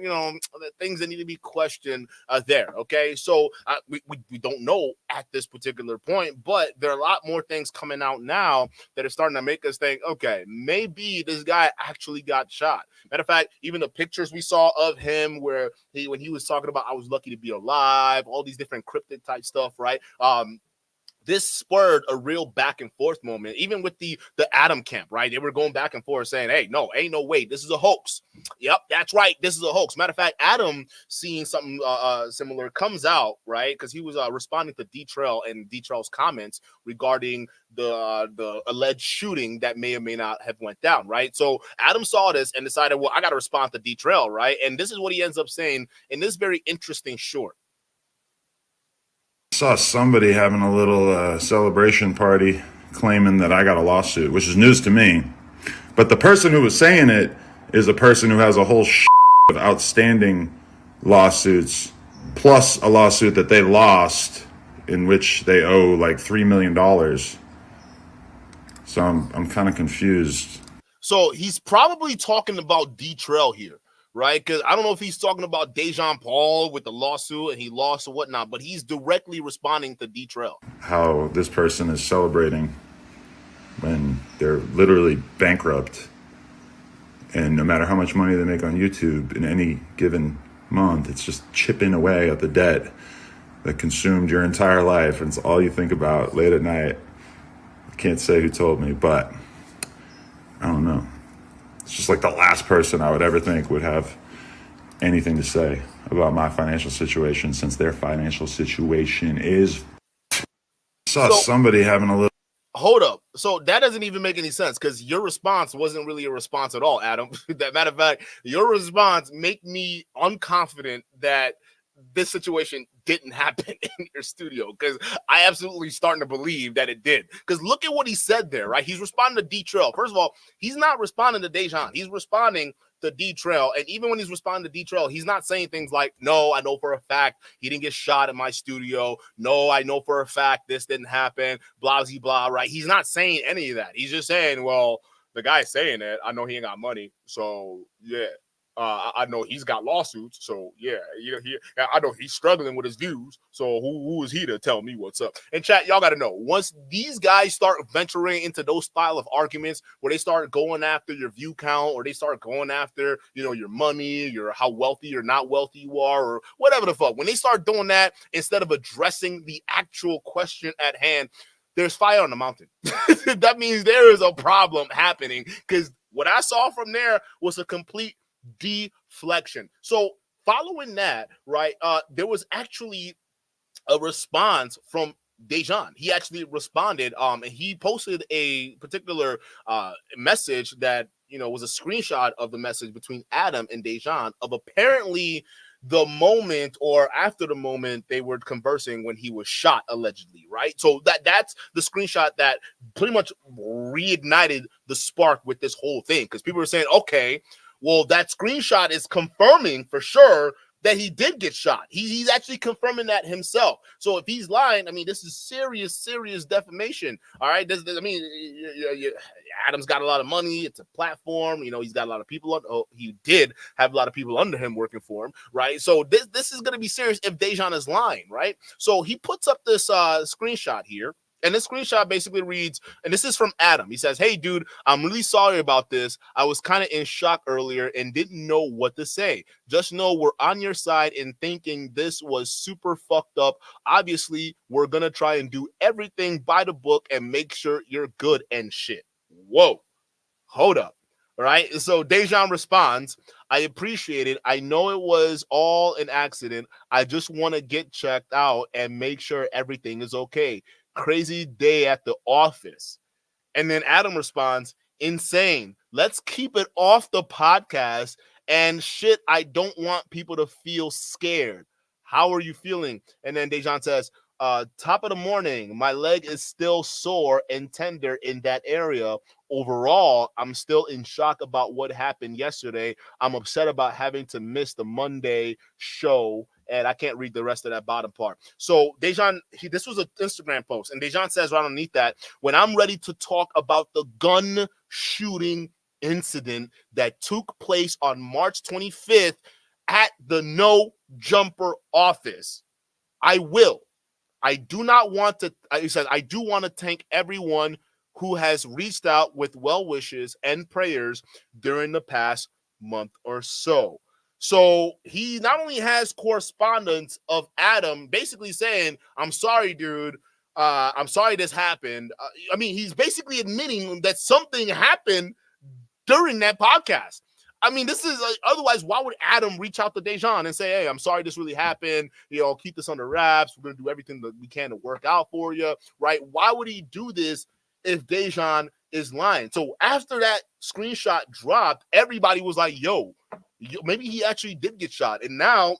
things that need to be questioned there, okay? So we don't know at this particular point, but there are a lot more things coming out now that are starting to make us think, okay, maybe this guy actually got shot. Matter of fact, even the pictures we saw of him when he was talking about, I was lucky to be alive, all these different cryptid type stuff, right? This spurred a real back and forth moment, even with the Adam camp, right? They were going back and forth saying, hey, no, ain't no way. This is a hoax. Yep, that's right. This is a hoax. Matter of fact, Adam seeing something similar comes out, right? Because he was responding to D-Trail and D-Trail's comments regarding the alleged shooting that may or may not have went down, right? So Adam saw this and decided, well, I got to respond to D-Trail, right? And this is what he ends up saying in this very interesting short. Saw somebody having a little celebration party claiming that I got a lawsuit, which is news to me. But the person who was saying it is a person who has a whole of outstanding lawsuits, plus a lawsuit that they lost in which they owe like $3 million. So I'm kind of confused. So he's probably talking about D-Trail here, right? Because I don't know if he's talking about Dejon Paul with the lawsuit and he lost or whatnot, but he's directly responding to D-Trail. How this person is celebrating when they're literally bankrupt. And no matter how much money they make on YouTube in any given month, it's just chipping away at the debt that consumed your entire life. And it's all you think about late at night. I can't say who told me, but I don't know. It's just like the last person I would ever think would have anything to say about my financial situation, since their financial situation is. Saw somebody having a little. Hold up. So that doesn't even make any sense, because your response wasn't really a response at all, Adam. That matter of fact, your response make me unconfident that this situation didn't happen in your studio, because I absolutely starting to believe that it did. Because look at what he said there, right? He's responding to D-Trail. First of all, he's not responding to Dejon. He's responding to D-Trail. And even when he's responding to D-Trail, he's not saying things like, no, I know for a fact he didn't get shot in my studio. No, I know for a fact this didn't happen, blah, blah, blah, right? He's not saying any of that. He's just saying, well, the guy's saying it. I know he ain't got money. So, yeah. I know he's got lawsuits, so yeah, I know he's struggling with his views. So who is he to tell me what's up? And chat, y'all got to know, once these guys start venturing into those style of arguments where they start going after your view count, or they start going after, your money, your how wealthy or not wealthy you are, or whatever the fuck, when they start doing that instead of addressing the actual question at hand, there's fire on the mountain. That means there is a problem happening, because what I saw from there was a complete deflection. So following that, right, there was actually a response from Dejon. He actually responded, and he posted a particular message that was a screenshot of the message between Adam and Dejon of apparently the moment or after the moment they were conversing when he was shot, allegedly, right? So that's the screenshot that pretty much reignited the spark with this whole thing, because people were saying, okay, well, that screenshot is confirming for sure that he did get shot. He's actually confirming that himself. So if he's lying, I mean, this is serious defamation. All right. Adam's got a lot of money. It's a platform. He's got a lot of people. He did have a lot of people under him working for him. Right. So this is going to be serious if Dejon is lying. Right. So he puts up this screenshot here. And this screenshot basically reads, and this is from Adam. He says, hey, dude, I'm really sorry about this. I was kind of in shock earlier and didn't know what to say. Just know we're on your side in thinking this was super fucked up. Obviously, we're going to try and do everything by the book and make sure you're good and shit. Whoa, hold up. All right. So Dejon responds, I appreciate it. I know it was all an accident. I just want to get checked out and make sure everything is okay. Crazy day at the office. And then Adam responds, insane. Let's keep it off the podcast. And shit, I don't want people to feel scared. How are you feeling? And then Dejon says, top of the morning, my leg is still sore and tender in that area. Overall, I'm still in shock about what happened yesterday. I'm upset about having to miss the Monday show, and I can't read the rest of that bottom part. So Dejon, this was an Instagram post, and Dejon says right underneath that, when I'm ready to talk about the gun shooting incident that took place on March 25th at the NoJumper office, I will. I do not want to, he says, I do want to thank everyone who has reached out with well wishes and prayers during the past month or so. So he not only has correspondence of Adam basically saying, I'm sorry, dude. I'm sorry this happened. I mean, he's basically admitting that something happened during that podcast. I mean, this is otherwise, why would Adam reach out to Dejon and say, hey, I'm sorry this really happened. You know, keep this under wraps. We're going to do everything that we can to work out for you, right? Why would he do this if Dejon is lying? So after that screenshot dropped, everybody was like, yo, maybe he actually did get shot. And now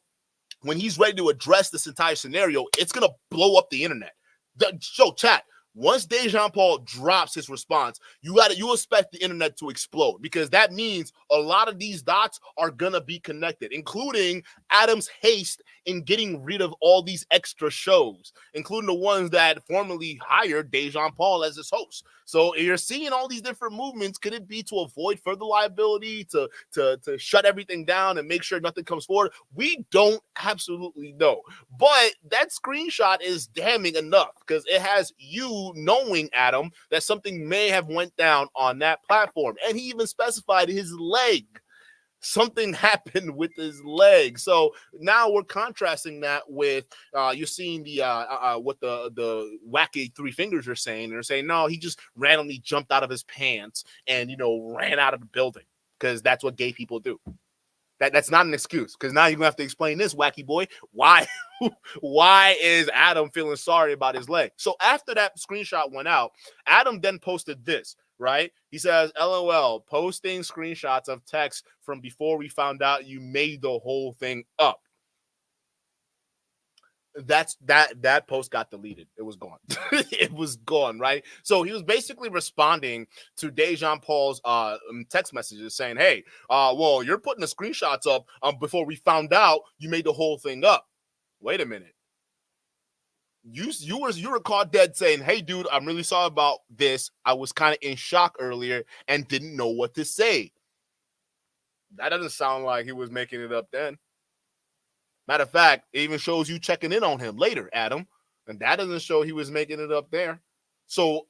when he's ready to address this entire scenario, it's going to blow up the internet. So chat, once Dejon Paul drops his response, you expect the internet to explode, because that means a lot of these dots are gonna be connected, including Adam's haste in getting rid of all these extra shows, including the ones that formerly hired Dejon Paul as his host. So you're seeing all these different movements. Could it be to avoid further liability, to shut everything down and make sure nothing comes forward? We don't absolutely know. But that screenshot is damning enough, because it has you knowing, Adam, that something may have went down on that platform. And he even specified his leg. Something happened with his leg. So now we're contrasting that with you're seeing the what the wacky three fingers are saying. They're saying, no, he just randomly jumped out of his pants and, you know, ran out of the building, because that's what gay people do. That's not an excuse, because now you're gonna have to explain this, wacky boy. Why is Adam feeling sorry about his leg? So after that screenshot went out, Adam then posted this, right? He says, LOL, posting screenshots of text from before we found out you made the whole thing up. That post got deleted. It was gone. It was gone, right? So he was basically responding to Dejon Paul's text messages saying, hey, well, you're putting the screenshots up before we found out you made the whole thing up. Wait a minute. You were caught dead saying, hey, dude, I'm really sorry about this. I was kind of in shock earlier and didn't know what to say. That doesn't sound like he was making it up then. Matter of fact, it even shows you checking in on him later, Adam. And that doesn't show he was making it up there. So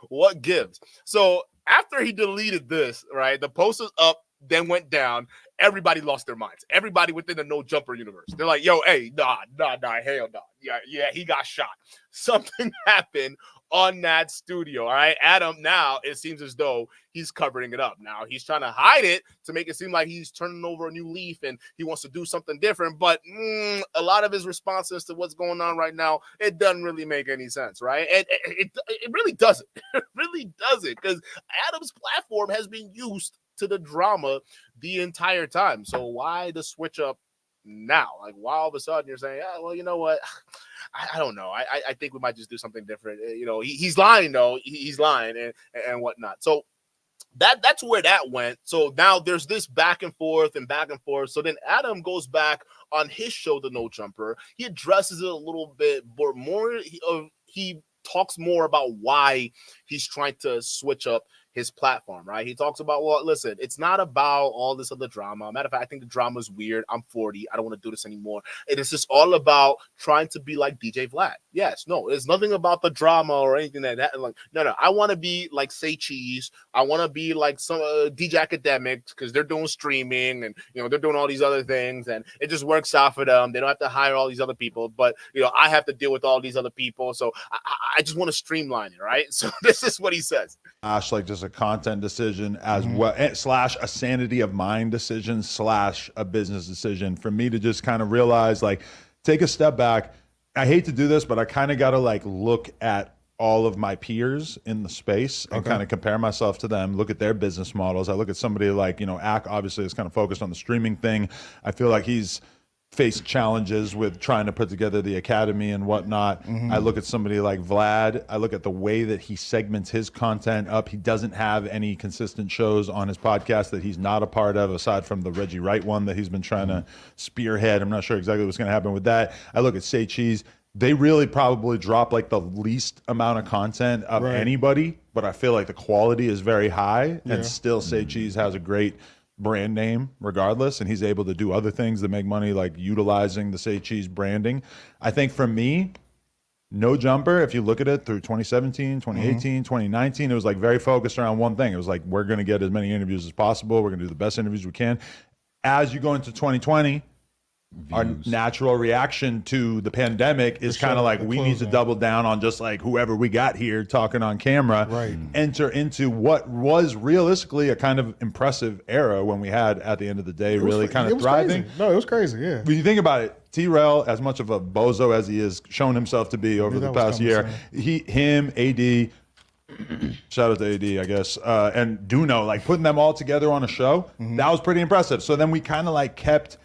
what gives? So after he deleted this, right, the post was up, then went down. Everybody lost their minds. Everybody within the NoJumper universe. They're like, yo, hey, nah, hell no. Yeah, he got shot. Something happened on that studio, all right? Adam, now it seems as though he's covering it up. Now he's trying to hide it to make it seem like he's turning over a new leaf and he wants to do something different. But a lot of his responses to what's going on right now, it doesn't really make any sense, right? And it really doesn't. It really doesn't, because Adam's platform has been used to the drama the entire time. So why the switch up now? Like, why all of a sudden you're saying, oh, well, you know what? I don't know. I think we might just do something different. You know, he's lying though. He's lying and whatnot. So that's where that went. So now there's this back and forth. So then Adam goes back on his show, The NoJumper. He addresses it a little bit, but more he talks more about why he's trying to switch up his platform, right? He talks about, well, listen, it's not about all this other drama. Matter of fact, I think the drama is weird. I'm 40. I don't want to do this anymore. It is just all about trying to be like DJ Vlad. Yes, no, it's nothing about the drama or anything that like, no. I want to be like Say Cheese. I want to be like some DJ Academics, because they're doing streaming and, you know, they're doing all these other things and it just works out for them. They don't have to hire all these other people, but, you know, I have to deal with all these other people. So I just want to streamline it, right? So this is what he says. Like just a content decision as well, slash a sanity of mind decision, slash a business decision for me to just kind of realize, like, take a step back. I hate to do this, but I kind of got to like look at all of my peers in the space and kind of compare myself to them, look at their business models. I look at somebody like, you know, Ack obviously is kind of focused on the streaming thing. I feel like he's faced challenges with trying to put together the academy and whatnot. I look at somebody like Vlad. I look at the way that he segments his content up. He doesn't have any consistent shows on his podcast that he's not a part of, aside from the Reggie Wright one that he's been trying to spearhead. I'm not sure exactly what's going to happen with that. I look at Say Cheese. They really probably drop like the least amount of content of anybody, but I feel like the quality is very high, and still Say Cheese has a great brand name regardless, and he's able to do other things that make money, like utilizing the Say Cheese branding. I think for me, NoJumper, if you look at it through 2017, 2018, 2019, it was like very focused around one thing. It was like, we're going to get as many interviews as possible. We're going to do the best interviews we can. As you go into 2020, our natural reaction to the pandemic is kind of like, we need to double down on just like whoever we got here talking on camera, enter into what was realistically a kind of impressive era when we had, at the end of the day, really kind of thriving. Crazy. No, it was crazy, yeah. When you think about it, T-Rail, as much of a bozo as he has shown himself to be over the past year, him, AD, shout out to AD, I guess, and Duno, like putting them all together on a show, that was pretty impressive. So then we kind of like kept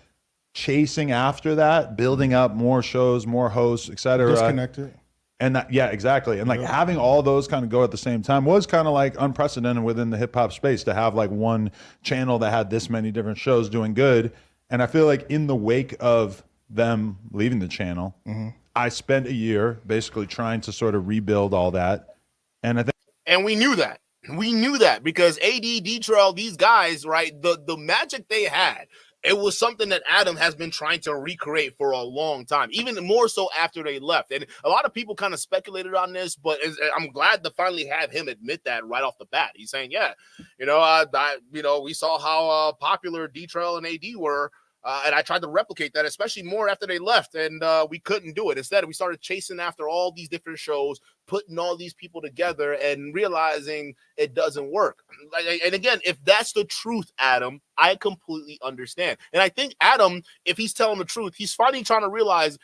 chasing after that, building up more shows, more hosts, etc. Disconnected. And that, yeah, exactly. And like having all those kind of go at the same time was kind of like unprecedented within the hip hop space, to have like one channel that had this many different shows doing good. And I feel like in the wake of them leaving the channel, I spent a year basically trying to sort of rebuild all that. And I think, and we knew that. We knew that because AD, D-Trail, these guys, right, the magic they had, it was something that Adam has been trying to recreate for a long time, even more so after they left. And a lot of people kind of speculated on this, but I'm glad to finally have him admit that right off the bat. He's saying, yeah, we saw how popular D-Trail and AD were. And I tried to replicate that, especially more after they left, and we couldn't do it. Instead, we started chasing after all these different shows, putting all these people together and realizing it doesn't work. And again, if that's the truth, Adam, I completely understand. And I think Adam, if he's telling the truth, he's finally trying to realize,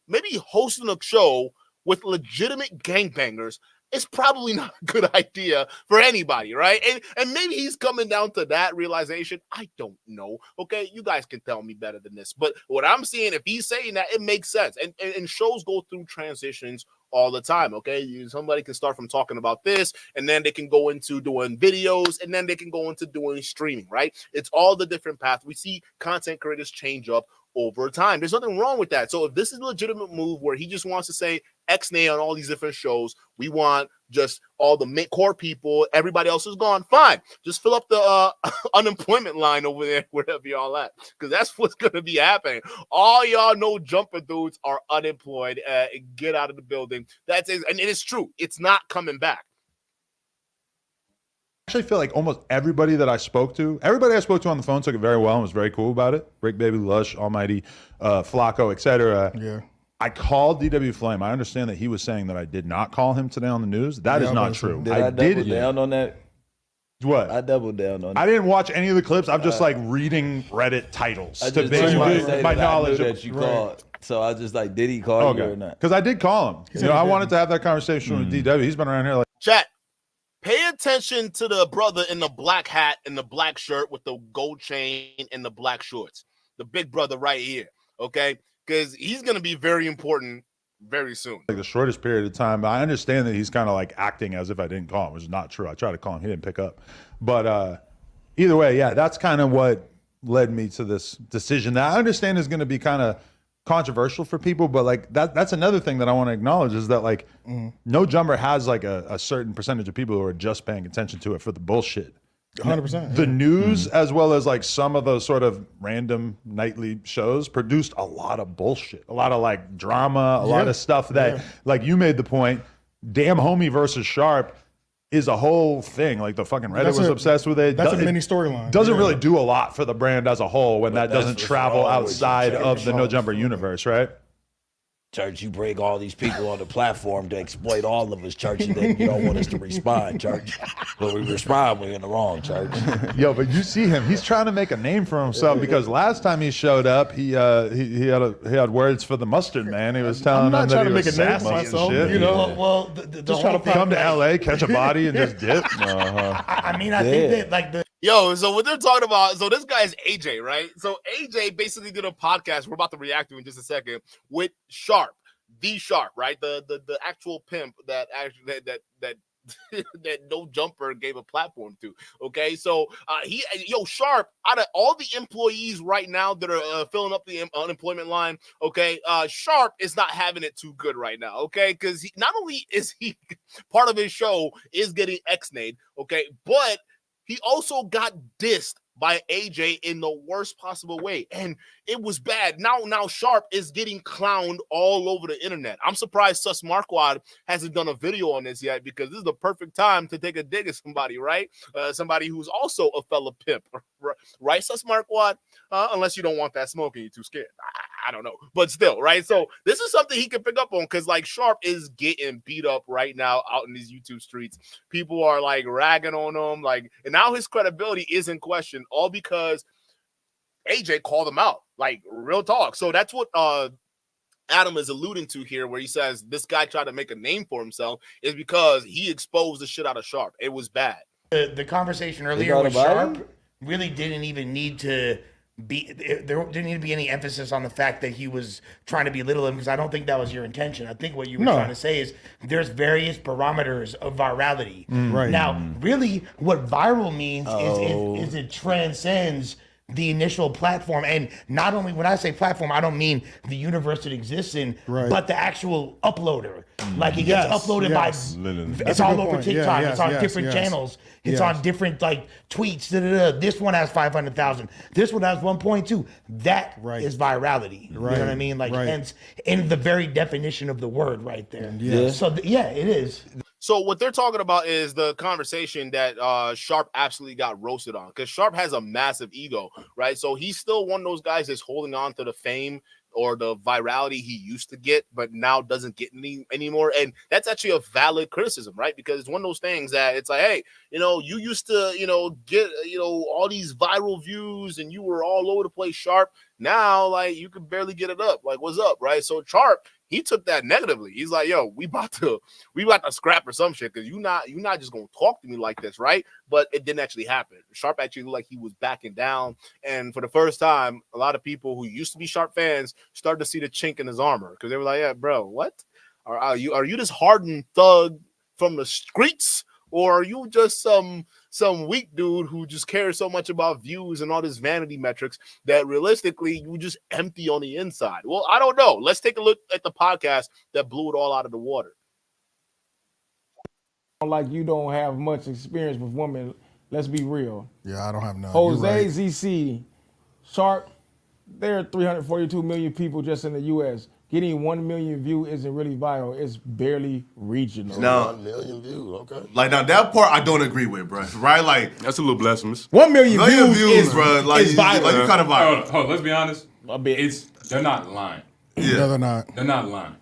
maybe hosting a show with legitimate gangbangers it's probably not a good idea for anybody, right? And maybe he's coming down to that realization. I don't know. Okay, you guys can tell me better than this. But what I'm seeing, if he's saying that, it makes sense. And shows go through transitions all the time, okay? Somebody can start from talking about this, and then they can go into doing videos, and then they can go into doing streaming, right? It's all the different paths. We see content creators change up over time. There's nothing wrong with that. So if this is a legitimate move where he just wants to say X-nay on all these different shows, we want just all the core people, everybody else is gone, fine. Just fill up the unemployment line over there, wherever y'all at, because that's what's going to be happening. All y'all NoJumper dudes are unemployed. Get out of the building. That's it. And it is true. It's not coming back. I actually feel like almost everybody I spoke to on the phone took it very well and was very cool about it. Brick Baby, Lush, Almighty, Flacco, etc. Yeah. I called DW Flame. I understand that he was saying that I did not call him today on the news. That is not true. Did I double down on that? What? I doubled down on that. I didn't watch any of the clips. I'm just like reading Reddit titles I to just base my knowledge that you called. So I just like, did he call you or not? Because I did call him. I wanted to have that conversation with DW. He's been around here like chat. Pay attention to the brother in the black hat and the black shirt with the gold chain and the black shorts. The big brother right here, okay? Because he's going to be very important very soon. Like the shortest period of time. I understand that he's kind of like acting as if I didn't call him, which is not true. I tried to call him. He didn't pick up. But either way, yeah, that's kind of what led me to this decision that I understand is going to be kind of controversial for people, but like that's another thing that I want to acknowledge is that like NoJumper has like a certain percentage of people who are just paying attention to it for the bullshit. 100%. The news, as well as like some of those sort of random nightly shows, produced a lot of bullshit, a lot of like drama, a lot of stuff that like you made the point, Damn Homie versus Sharp is a whole thing. Like the fucking Reddit was obsessed with it. That's a mini storyline. Doesn't really do a lot for the brand as a whole when that doesn't travel outside of the NoJumper universe, right? Church, you bring all these people on the platform to exploit all of us, church, and then you don't want us to respond, church. When we respond, we're in the wrong, church. Yo, but you see him. He's trying to make a name for himself because last time he showed up, he had words for the mustard man. He was telling them that he was sassy and shit. You know, well, just trying to come to LA, catch a body, and just dip. I mean, I think that like the. Yo, so what they're talking about, so this guy is AJ, right? So AJ basically did a podcast we're about to react to in just a second with Sharp, the Sharp, right? The actual pimp that actually that NoJumper gave a platform to. Okay, so Sharp, out of all the employees right now that are filling up the unemployment line, okay, Sharp is not having it too good right now, okay, because not only is he part of his show is getting X-nayed, okay, but he also got dissed by AJ in the worst possible way, and it was bad. Now Sharp is getting clowned all over the internet. I'm surprised Sus Marquardt hasn't done a video on this yet, because this is the perfect time to take a dig at somebody, right? Somebody who's also a fella pimp, right? Sus Marquardt, unless you don't want that smoke and you're too scared. I don't know, but still, right? So this is something he can pick up on, because like Sharp is getting beat up right now out in these YouTube streets. People are like ragging on him, like, and now his credibility is in question, all because AJ called him out, like real talk. So that's what Adam is alluding to here, where he says this guy tried to make a name for himself is because he exposed the shit out of Sharp. It was bad. The conversation earlier with Sharp really didn't even need to be, there didn't need to be any emphasis on the fact that he was trying to belittle him, because I don't think that was your intention. I think what you were trying to say is there's various barometers of virality. Right. Now, really what viral means is it transcends the initial platform. And not only when I say platform, I don't mean the universe it exists in, but the actual uploader. Like it gets uploaded by, it's all over TikTok, it's on different channels, it's on different like tweets. This one has 500,000, this one has 1.2. That is virality. You know what I mean? Like hence in the very definition of the word right there. So it is. So what they're talking about is the conversation that Sharp absolutely got roasted on, because Sharp has a massive ego, right? So he's still one of those guys that's holding on to the fame or the virality he used to get, but now doesn't get anymore. And that's actually a valid criticism, right? Because it's one of those things that it's like, hey, you used to, get, all these viral views and you were all over the place, Sharp. Now, like, you can barely get it up. Like, what's up, right? So Sharp, he took that negatively. He's like, yo, we about to scrap or some shit, because you're not just gonna talk to me like this, right? But it didn't actually happen. Sharp actually looked like he was backing down, and for the first time, a lot of people who used to be Sharp fans started to see the chink in his armor, because they were like, yeah, bro, what? Are you this hardened thug from the streets, or are you just some weak dude who just cares so much about views and all this vanity metrics that realistically you just empty on the inside? Well, I don't know. Let's take a look at the podcast that blew it all out of the water. Like you don't have much experience with women. Let's be real. Yeah, I don't have none. Jose, ZC, Sharp, there are 342 million people just in the U.S. Getting 1 million view isn't really viral. It's barely regional. No, 1 million views, okay. Like, now that part I don't agree with, bro. Right? Like, that's a little blasphemous. 1 million views is, bro. Like, is viral. Like, you kind of viral. Hold on, let's be honest. They're not lying. Yeah, no, they're not. They're not lying.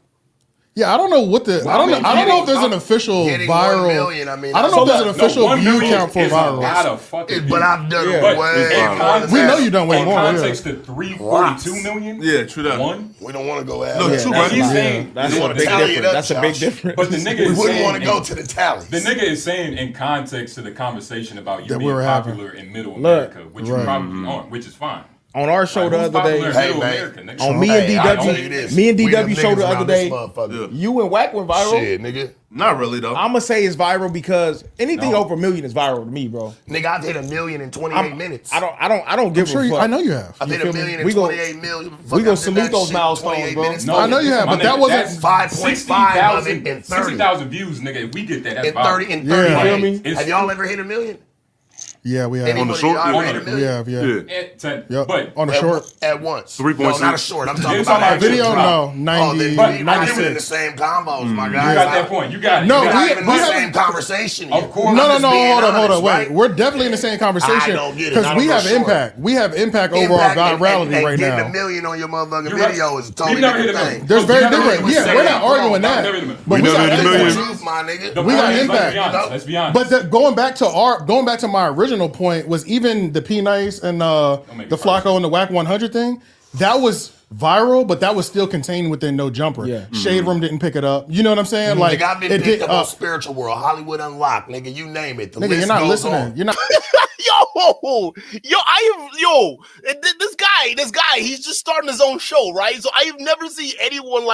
Yeah, I don't know what the. I don't know if there's an official viral. 1 million, I don't know if there's an official view count for viral. A lot of fucking but I've done way. We know you done way more. In context to 342 million. Yeah, true that. We don't want to go at. No, true, right? He's saying that's a big difference. That's a big difference. But the nigga is saying, we wouldn't want to go to the tallies. The nigga is saying in context to the conversation about you being popular in Middle America, which you probably aren't, which is fine. On our show the other day, on me and DW show the other day, you and Wack went viral. Shit, nigga. Not really though. I'm gonna say it's viral because anything over 1 million is viral to me, bro. Nigga, I've hit 1 million in 28 minutes. I don't give a fuck. I know you have. I've hit 1 million in 28 million. We gonna salute those milestones, bro. No, I know you have, but that wasn't 5.5 of it in 30. 60,000 views, nigga. If we get that, that's in 30. Yeah, feel me? Have y'all ever hit 1 million? Yeah, we have. On the short? We have, yeah. At 10. Yep. But on the short. At once. 3.6. No, not a short. I'm talking You're about talking about Video, no. 90, I in the 96. same combos, my you guy. got that point. You got it. No, You got Not it. even the same conversation. Of course. No, I'm just being hold honest, on. Wait, right? we're definitely in the same conversation I don't get it. because Not we on have the short. impact. We have impact over our virality right getting now. $1 million on your motherfucking You're right. video is a totally You never different hit a thing. million. There's You very never hit a different. million. Yeah, we're not arguing No, that. never hit a million. But We we never got hit a impact. million. Truth, my nigga. The We got point is, impact. Let's be honest. But going back to my original point was even the P Nice and the Flacco and the Wack 100 thing. That was viral, but that was still contained within NoJumper. Yeah. Shade Room didn't pick it up. You know what I'm saying? Like Nigga, I've been it picked did. up on Spiritual World, Hollywood Unlocked, nigga. You name it. The Nigga, list you're not goes listening. on. You're not. This guy, he's just starting his own show, right? So I have never seen anyone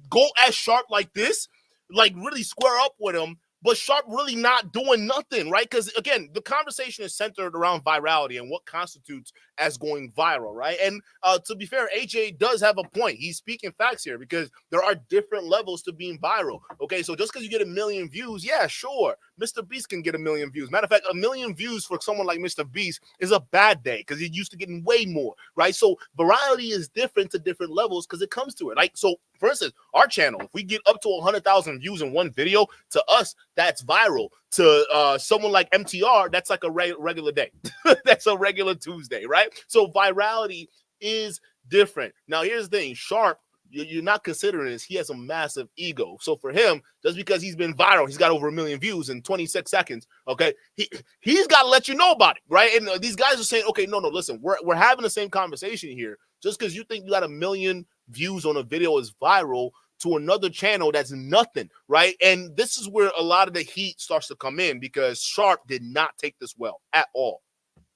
go as Sharp like this, like really square up with him, but Sharp really not doing nothing, right? Because again, the conversation is centered around virality and what constitutes as going viral, right? And to be fair, AJ does have a point. He's speaking facts here because there are different levels to being viral. Okay, so just because you get 1 million views, yeah, sure, Mr. Beast can get 1 million views. Matter of fact, 1 million views for someone like Mr. Beast is a bad day because he's used to getting way more, right? So virality is different to different levels because it comes to it. Like, so for instance, our channel, if we get up to 100,000 views in one video, to us, that's viral. To someone like MTR, that's like a regular day. That's a regular Tuesday, right? So virality is different. Now, here's the thing. Sharp, you're not considering this. He has a massive ego. So for him, just because he's been viral, he's got over 1 million views in 26 seconds, okay? He's got to let you know about it, right? And these guys are saying, okay, no, listen, we're having the same conversation here. Just because you think you got 1 million views on a video is viral, to another channel that's nothing, right? And this is where a lot of the heat starts to come in because Sharp did not take this well at all.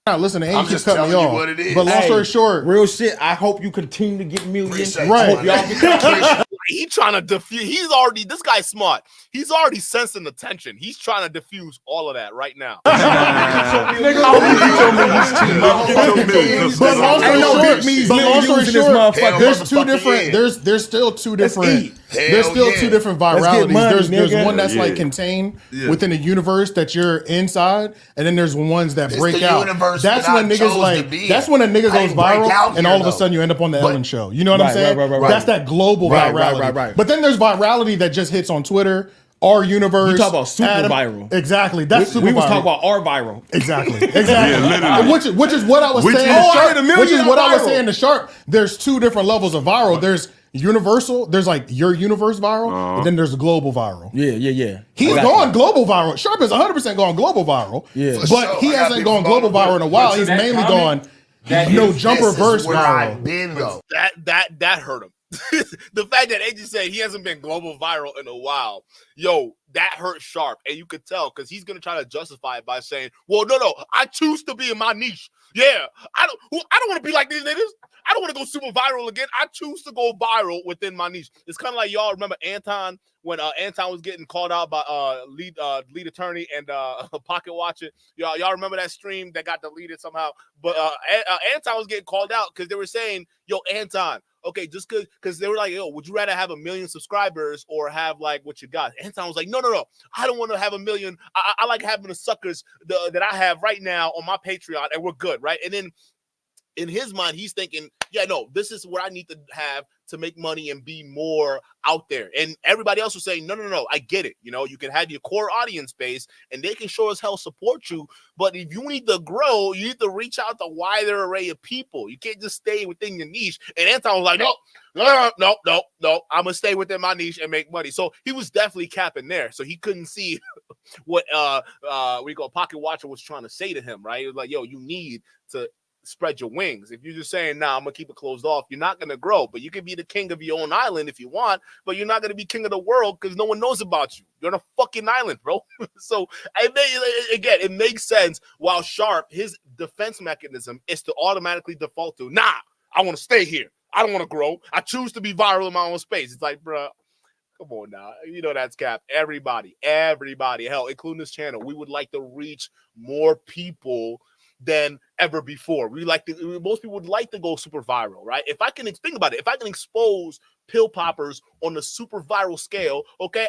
Now, listen, I'm Angie just just cut me telling you off. what it is. But long story short, real shit. I hope you continue to get millions. Appreciate Right. you, Hope y'all my nigga. He trying to diffuse. This guy's smart. He's already sensing the tension. He's trying to diffuse all of that right now. but long story short, there's two different. There's still two different. There's still two different viralities. money, There's nigga. one that's like contained within a universe that you're inside, and then there's ones that break the out. universe That's that when I niggas chose like. to be That's in. when a nigga I goes ain't break viral, out and here, all of a though. sudden you end up on the Ellen show. You know what I'm Right, saying? right. That's that global Right, virality. right. But then there's virality that just hits on Twitter. Our universe. You talk about super viral. Exactly. That's super We was viral. talking about our viral. Exactly. literally. Which is what I was saying. I To hit a Sharp, million which is what I was viral. saying to Sharp. There's two different levels of viral. There's universal. There's like your universe viral, and then there's global viral. Yeah. He's gone global viral. Sharp is 100% gone global viral. Yeah. But sure. he I got hasn't gone people global going viral in a while. He's that mainly comment, gone that no is- jumper This is verse where viral. I've been, though. That hurt him. The fact that AJ said he hasn't been global viral in a while, that hurt Sharp, and you could tell because he's gonna try to justify it by saying, "Well, no, I choose to be in my niche. Yeah, I don't want to be like these niggas. I don't want to go super viral again. I choose to go viral within my niche." It's kind of like y'all remember Anton when Anton was getting called out by lead attorney and pocket watcher. Y'all remember that stream that got deleted somehow? But Anton was getting called out because they were saying, "Yo, Anton." Okay, just because they were like, "Yo, would you rather have 1 million subscribers or have like what you got?" Anton was like, "No. I don't want to have 1 million. I like having the suckers that I have right now on my Patreon, and we're good, right?" And then in his mind, he's thinking, "Yeah, no, this is what I need to have to make money and be more out there." And everybody else was saying, no, I get it. You can have your core audience base and they can sure as hell support you. But if you need to grow, you need to reach out to a wider array of people. You can't just stay within your niche. And Anton was like, no, I'm going to stay within my niche and make money. So he was definitely capping there. So he couldn't see what Pocket Watcher was trying to say to him, right? It was like, yo, you need to spread your wings. If you're just saying, nah, I'm gonna keep it closed off, you're not gonna grow. But you can be the king of your own island if you want, but you're not gonna be king of the world because no one knows about you. You're on a fucking island, bro. So it makes sense. While Sharp, his defense mechanism is to automatically default to, nah, I want to stay here. I don't want to grow. I choose to be viral in my own space. It's like, bro, come on now. That's cap. Everybody, hell, including this channel, we would like to reach more people than ever before. Most people would like to go super viral, right? If I can think about it, if I can expose pill poppers on the super viral scale, okay,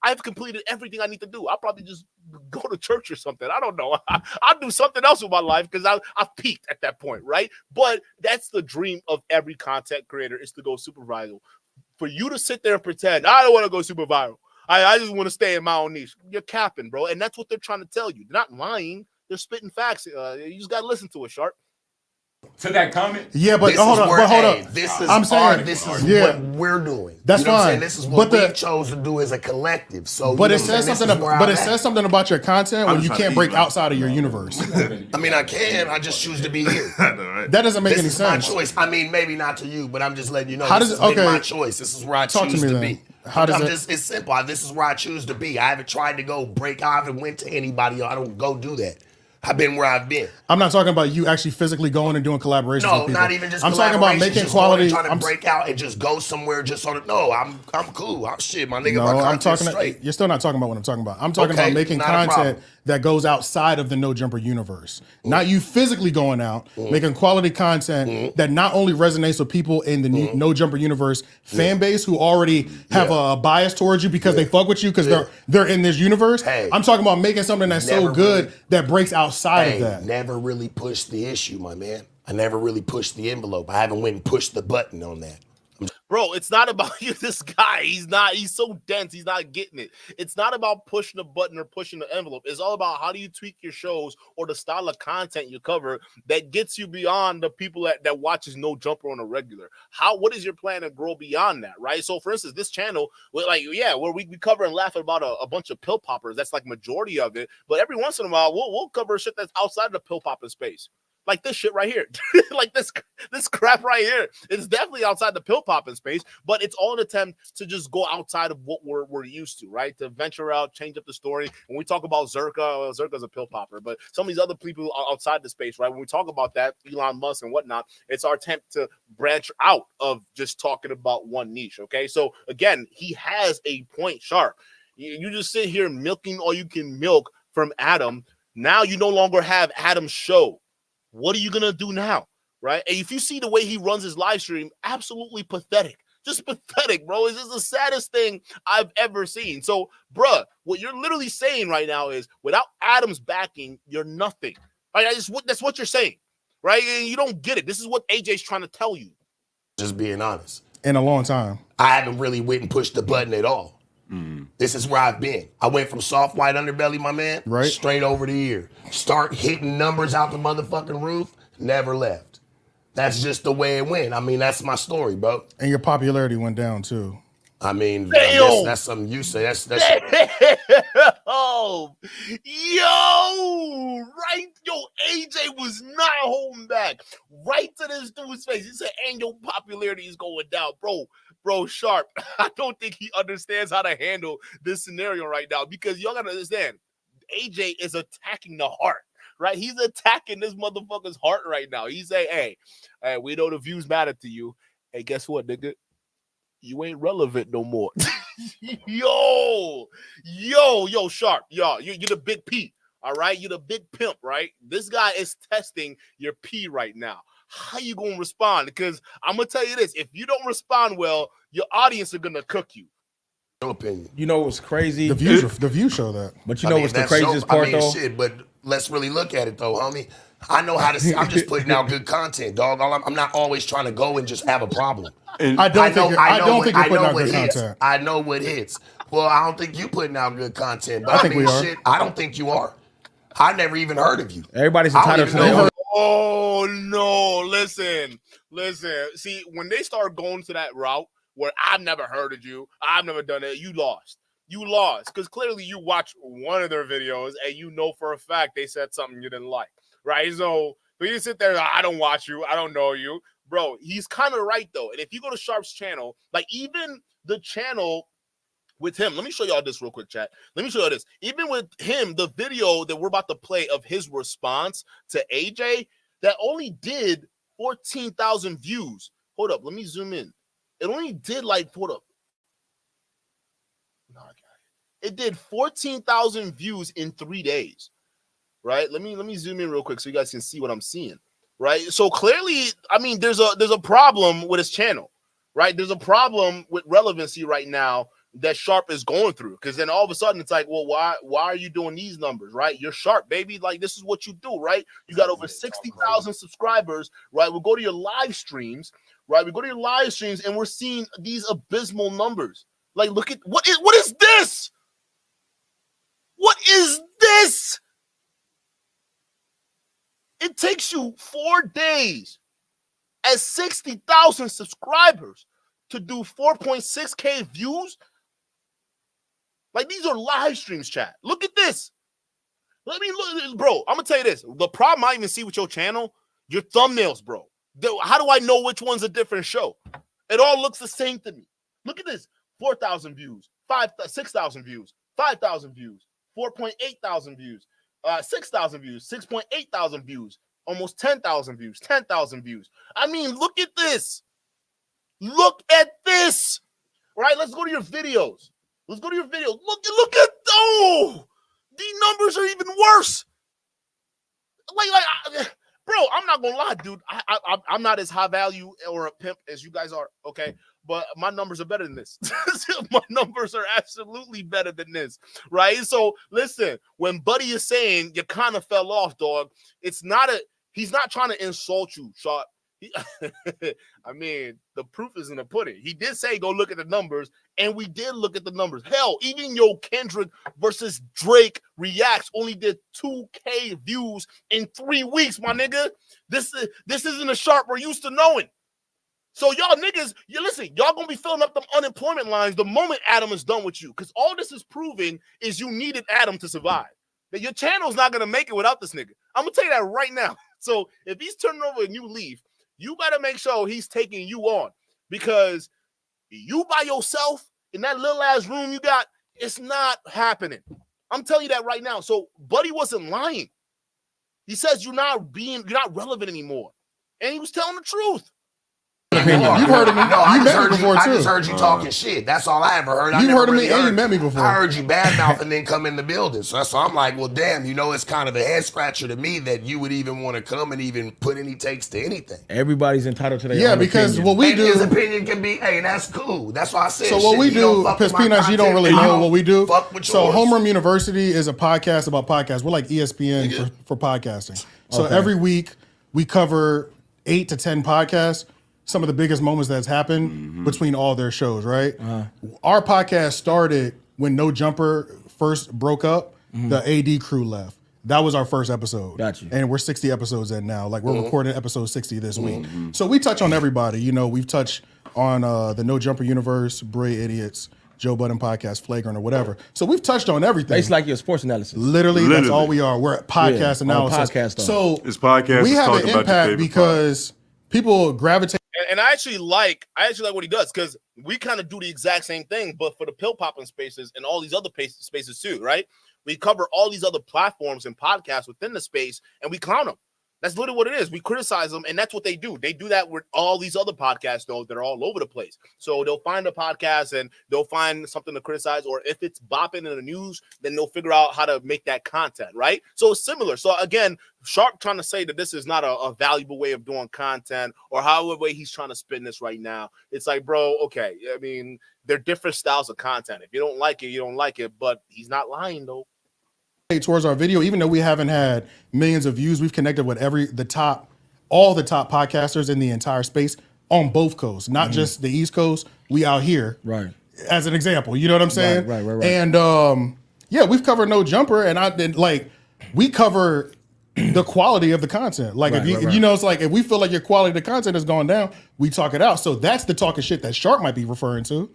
I've completed everything I need to do. I'll probably just go to church or something. I don't know. I'll do something else with my life because I've peaked at that point, right? But that's the dream of every content creator, is to go super viral. For you to sit there and pretend, I don't want to go super viral. I just want to stay in my own niche. You're capping, bro. And that's what they're trying to tell you. They're not lying. They're spitting facts. You just got to listen to it, Sharp. To that comment, yeah, but hold up. This is what we're doing. That's fine. This is what we chose to do as a collective. So, but it says something. But it says something about your content when you can't break outside of your universe. I mean, I can. I just choose to be here. That doesn't make any sense. This is my choice. I mean, maybe not to you, but I'm just letting you know. How does it? Okay, my choice. This is where I choose to be. How does it? It's simple. This is where I choose to be. I haven't tried to go break. I haven't went to anybody. I don't go do that. I've been where I've been. I'm not talking about you actually physically going and doing collaborations with people. No, not even just I'm talking about making quality. Trying to break out and just go somewhere just sort of. No, I'm cool. I'm shit, my nigga. No, my I'm talking. straight. You're still not talking about what I'm talking about. I'm talking about making content that goes outside of the NoJumper universe. Not you physically going out, making quality content that not only resonates with people in the NoJumper universe fan base who already have a bias towards you because they fuck with you because they're in this universe. I'm talking about making something that's so good that breaks outside of that. Never really pushed the issue, my man. I never really pushed the envelope. I haven't went and pushed the button on that. Bro, it's not about you. This guy, he's so dense, he's not getting it. It's not about pushing the button or pushing the envelope. It's all about how do you tweak your shows or the style of content you cover that gets you beyond the people that watches NoJumper on a regular. What is your plan to grow beyond that, right? So for instance, this channel, where we cover and laugh about a bunch of pill poppers, that's like majority of it. But every once in a while, we'll cover shit that's outside the pill popping space. Like this shit right here, like this crap right here. It's definitely outside the pill popping space, but it's all an attempt to just go outside of what we're used to, right? To venture out, change up the story. When we talk about Zerka, Zerka's a pill popper, but some of these other people are outside the space, right? When we talk about that, Elon Musk and whatnot, it's our attempt to branch out of just talking about one niche, okay? So again, he has a point, Sharp. You just sit here milking all you can milk from Adam. Now you no longer have Adam's show. What are you going to do now, right? And if you see the way he runs his live stream, absolutely pathetic. Just pathetic, bro. It's just the saddest thing I've ever seen. So, bruh, what you're literally saying right now is without Adam's backing, you're nothing. Right? That's what you're saying, right? And you don't get it. This is what AJ's trying to tell you. Just being honest. In a long time. I haven't really went and pushed the button at all. This is where I've been. I went from soft white underbelly, my man, straight over the ear. Start hitting numbers out the motherfucking roof, never left. That's just the way it went. I mean, that's my story, bro. And your popularity went down too. I mean, that's something you say. That's oh, AJ was not holding back. Right to this dude's face. He said, and your popularity is going down, bro, Sharp. I don't think he understands how to handle this scenario right now because y'all gotta understand, AJ is attacking the heart, right? He's attacking this motherfucker's heart right now. He's saying, hey, we know the views matter to you. Hey, guess what, nigga? You ain't relevant no more. yo, Sharp. You're the big P, all right? You're the big pimp, right? This guy is testing your P right now. How you gonna respond? Because I'm gonna tell you this: if you don't respond well, your audience are gonna cook you. No opinion. You know what's crazy? The views show that. But you know what's the craziest part though? Shit, but let's really look at it though, homie. I know how to see. I'm just putting out good content, dog. I'm not always trying to go and just have a problem. I don't think you're putting out good content. I know what hits. Well, I don't think you putting out good content. But I think we are. Shit, I don't think you are. I never even heard of you. Everybody's entitled to their. Oh no! Listen. See, when they start going to that route where I've never heard of you, I've never done it, you lost. You lost because clearly you watched one of their videos and you know for a fact they said something you didn't like, right? So you sit there, I don't watch you, I don't know you, bro. He's kind of right though. And if you go to Sharp's channel, like even the channel with him, let me show y'all this real quick, chat. Let me show you this. Even with him, the video that we're about to play of his response to AJ, that only did 14,000 views. Hold up, let me zoom in. It only did it did 14,000 views in 3 days, right? Let me zoom in real quick so you guys can see what I'm seeing, right? So clearly, I mean, there's a problem with his channel, right? There's a problem with relevancy right now that Sharp is going through. Because then all of a sudden it's like, well, why are you doing these numbers, right? You're Sharp, baby. Like, this is what you do, right? You got over 60,000 subscribers, right? We'll go to your live streams, right? We go to your live streams and we're seeing these abysmal numbers. Like, look at what is this? What is this? It takes you 4 days at 60,000 subscribers to do 4.6K views. Like, these are live streams, chat. Look at this. Let me look, bro. I'm gonna tell you this. The problem I even see with your channel, your thumbnails, bro. How do I know which one's a different show? It all looks the same to me. Look at this: 4,000 views, 6,000 views, 5,000 views, 4,800 views, 6,000 views, 6,800 views, almost 10,000 views, 10,000 views. I mean, look at this. Look at this. Right? Let's go to your videos. Let's go to your videos. Look at, oh, these numbers are even worse. Bro, I'm not gonna lie, dude. I'm not as high value or a pimp as you guys are, okay? But my numbers are better than this. My numbers are absolutely better than this, right? So listen, when Buddy is saying you kind of fell off, dog, he's not trying to insult you, Sharp. I mean, the proof is in the pudding. He did say go look at the numbers, and we did look at the numbers. Hell, even Yo Kendrick versus Drake reacts only did 2K views in 3 weeks, my nigga. This isn't a Sharp we're used to knowing. So y'all niggas, y'all gonna be filling up them unemployment lines the moment Adam is done with you, because all this is proving is you needed Adam to survive. That your channel's not gonna make it without this nigga. I'm gonna tell you that right now. So if he's turning over a new leaf, you better make sure he's taking you on, because you by yourself in that little ass room you got, it's not happening. I'm telling you that right now. So Buddy wasn't lying. He says you're not relevant anymore. And he was telling the truth. You've heard of me. No, I just heard you talking shit. That's all I ever heard. You heard of me and you met me before. I heard you badmouth and then come in the building. So I'm like, well, damn, it's kind of a head scratcher to me that you would even want to come and even put any takes to anything. Everybody's entitled to their own because opinion. What we do, his opinion can be, hey, that's cool. That's why I said. So what we do, because Peanuts, you don't really know what we do. So Homeroom University is a podcast about podcasts. We're like ESPN for podcasting. So every week we cover 8 to 10 podcasts. Some of the biggest moments that's happened between all their shows, right? Our podcast started when NoJumper first broke up. The AD crew left. That was our first episode. Gotcha. And we're 60 episodes in now. Like, we're recording episode 60 this week. So we touch on everybody. We've touched on the NoJumper universe, Bray Idiots, Joe Budden podcast, Flagrant, or whatever. So we've touched on everything. It's like your sports analysis. Literally, that's all we are. We're at podcast analysis. So it's podcast. We have an impact because people gravitate. And I actually like what he does, because we kind of do the exact same thing, but for the pill popping spaces and all these other spaces too, right? We cover all these other platforms and podcasts within the space, and we clown them. That's literally what it is. We criticize them, and that's what they do. They do that with all these other podcasts, though, that are all over the place. So they'll find a podcast and they'll find something to criticize, or if it's bopping in the news, then they'll figure out how to make that content, right? So it's similar. So again, Sharp trying to say that this is not a valuable way of doing content, or however way he's trying to spin this right now. It's like, bro, okay. I mean, they're different styles of content. If you don't like it, you don't like it. But he's not lying, though. Towards our video, even though we haven't had millions of views, we've connected with all the top podcasters in the entire space on both coasts, not just the East Coast. We out here, right? As an example, you know what I'm saying? Right. And we've covered NoJumper, and we cover the quality of the content. Like, if it's like, if we feel like your quality of the content has gone down, we talk it out. So that's the talking shit that Sharp might be referring to.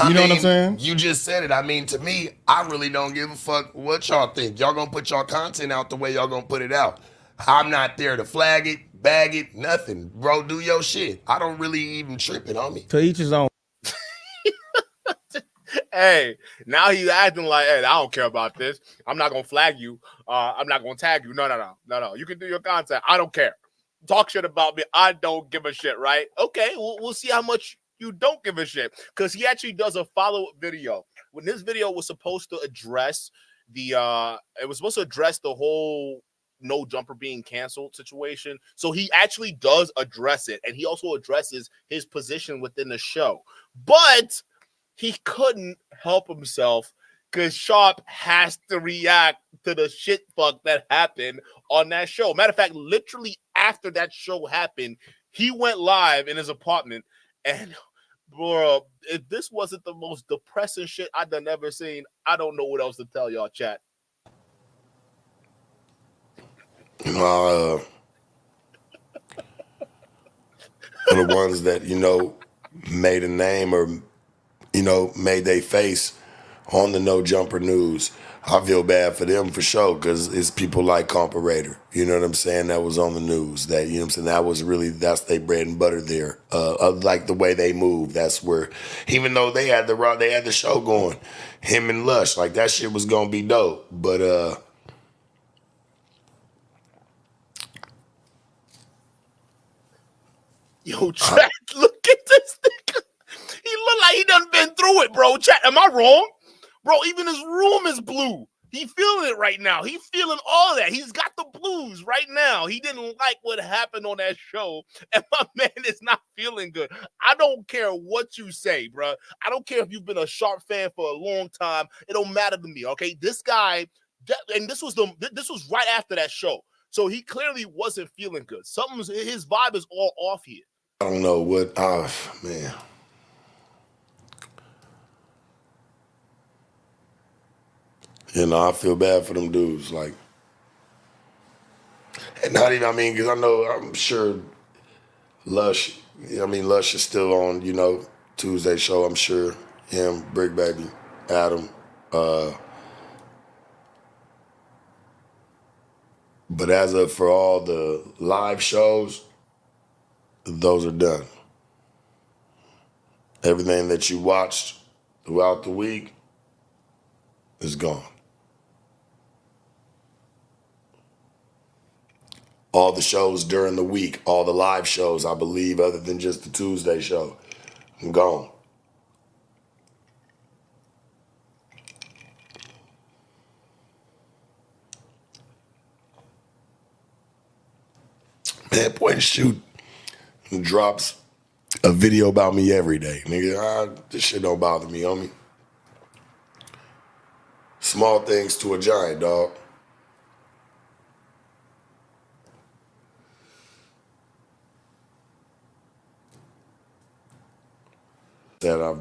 You know what I'm saying? You just said it. I mean, to me, I really don't give a fuck what y'all think. Y'all gonna put y'all content out the way y'all gonna put it out. I'm not there to flag it, bag it, nothing. Bro, do your shit. I don't really even trip it, homie. To each his own. Hey, now he's acting like, hey, I don't care about this. I'm not gonna flag you. I'm not gonna tag you. No. You can do your content. I don't care. Talk shit about me. I don't give a shit, right? Okay, we'll see how much you don't give a shit, because he actually does a follow-up video. When this video was supposed to address the whole NoJumper being canceled situation. So he actually does address it, and he also addresses his position within the show. But he couldn't help himself because Sharp has to react to the shit fuck that happened on that show. Matter of fact, literally after that show happened, he went live in his apartment, and bro, if this wasn't the most depressing shit I've done ever seen, I don't know what else to tell y'all, chat. The ones that, made a name or, made their face on the NoJumper news. I feel bad for them for sure, because it's people like Comparator, you know what I'm saying, that was on the news. That, you know what I'm saying, that's their bread and butter there. Like the way they move, that's where, even though they had the show going, him and Lush, like that shit was gonna be dope. But yo, chat, look at this nigga. He look like he done been through it, bro. Chat, am I wrong? Bro, even his room is blue. He feeling it right now. He feeling all that. He's got the blues right now. He didn't like what happened on that show, and my man is not feeling good. I don't care what you say, bro. I don't care if you've been a Sharp fan for a long time. It don't matter to me, okay? This guy, and this was right after that show, so he clearly wasn't feeling good. His vibe is all off here. I don't know what, man. I feel bad for them dudes. Like, and not even, because I'm sure Lush, Lush is still on, Tuesday show, I'm sure. Him, Brick Baby, Adam. But as of for all the live shows, those are done. Everything that you watched throughout the week is gone. All the shows during the week, all the live shows, I believe, other than just the Tuesday show, I'm gone. Man, Point and Shoot drops a video about me every day. Nigga, this shit don't bother me, homie. Small things to a giant, dog. That I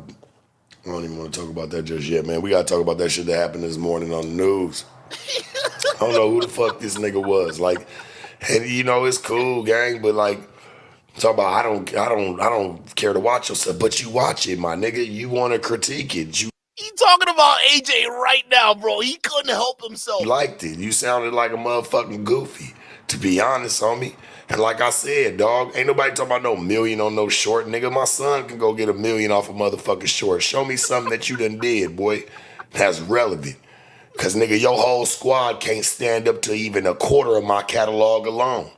don't even want to talk about that just yet, man. We got to talk about that shit that happened this morning on the news. I don't know who the fuck this nigga was. Like, and it's cool, gang, but like, talk about I don't care to watch yourself, but you watch it, my nigga. You want to critique it. He talking about AJ right now, bro. He couldn't help himself. Liked it. You sounded like a motherfucking goofy, to be honest, homie. And like I said, dog, ain't nobody talking about no million on no short, nigga. My son can go get $1 million off a motherfucking short. Show me something that you done did, boy, that's relevant. Because, nigga, your whole squad can't stand up to even a quarter of my catalog alone.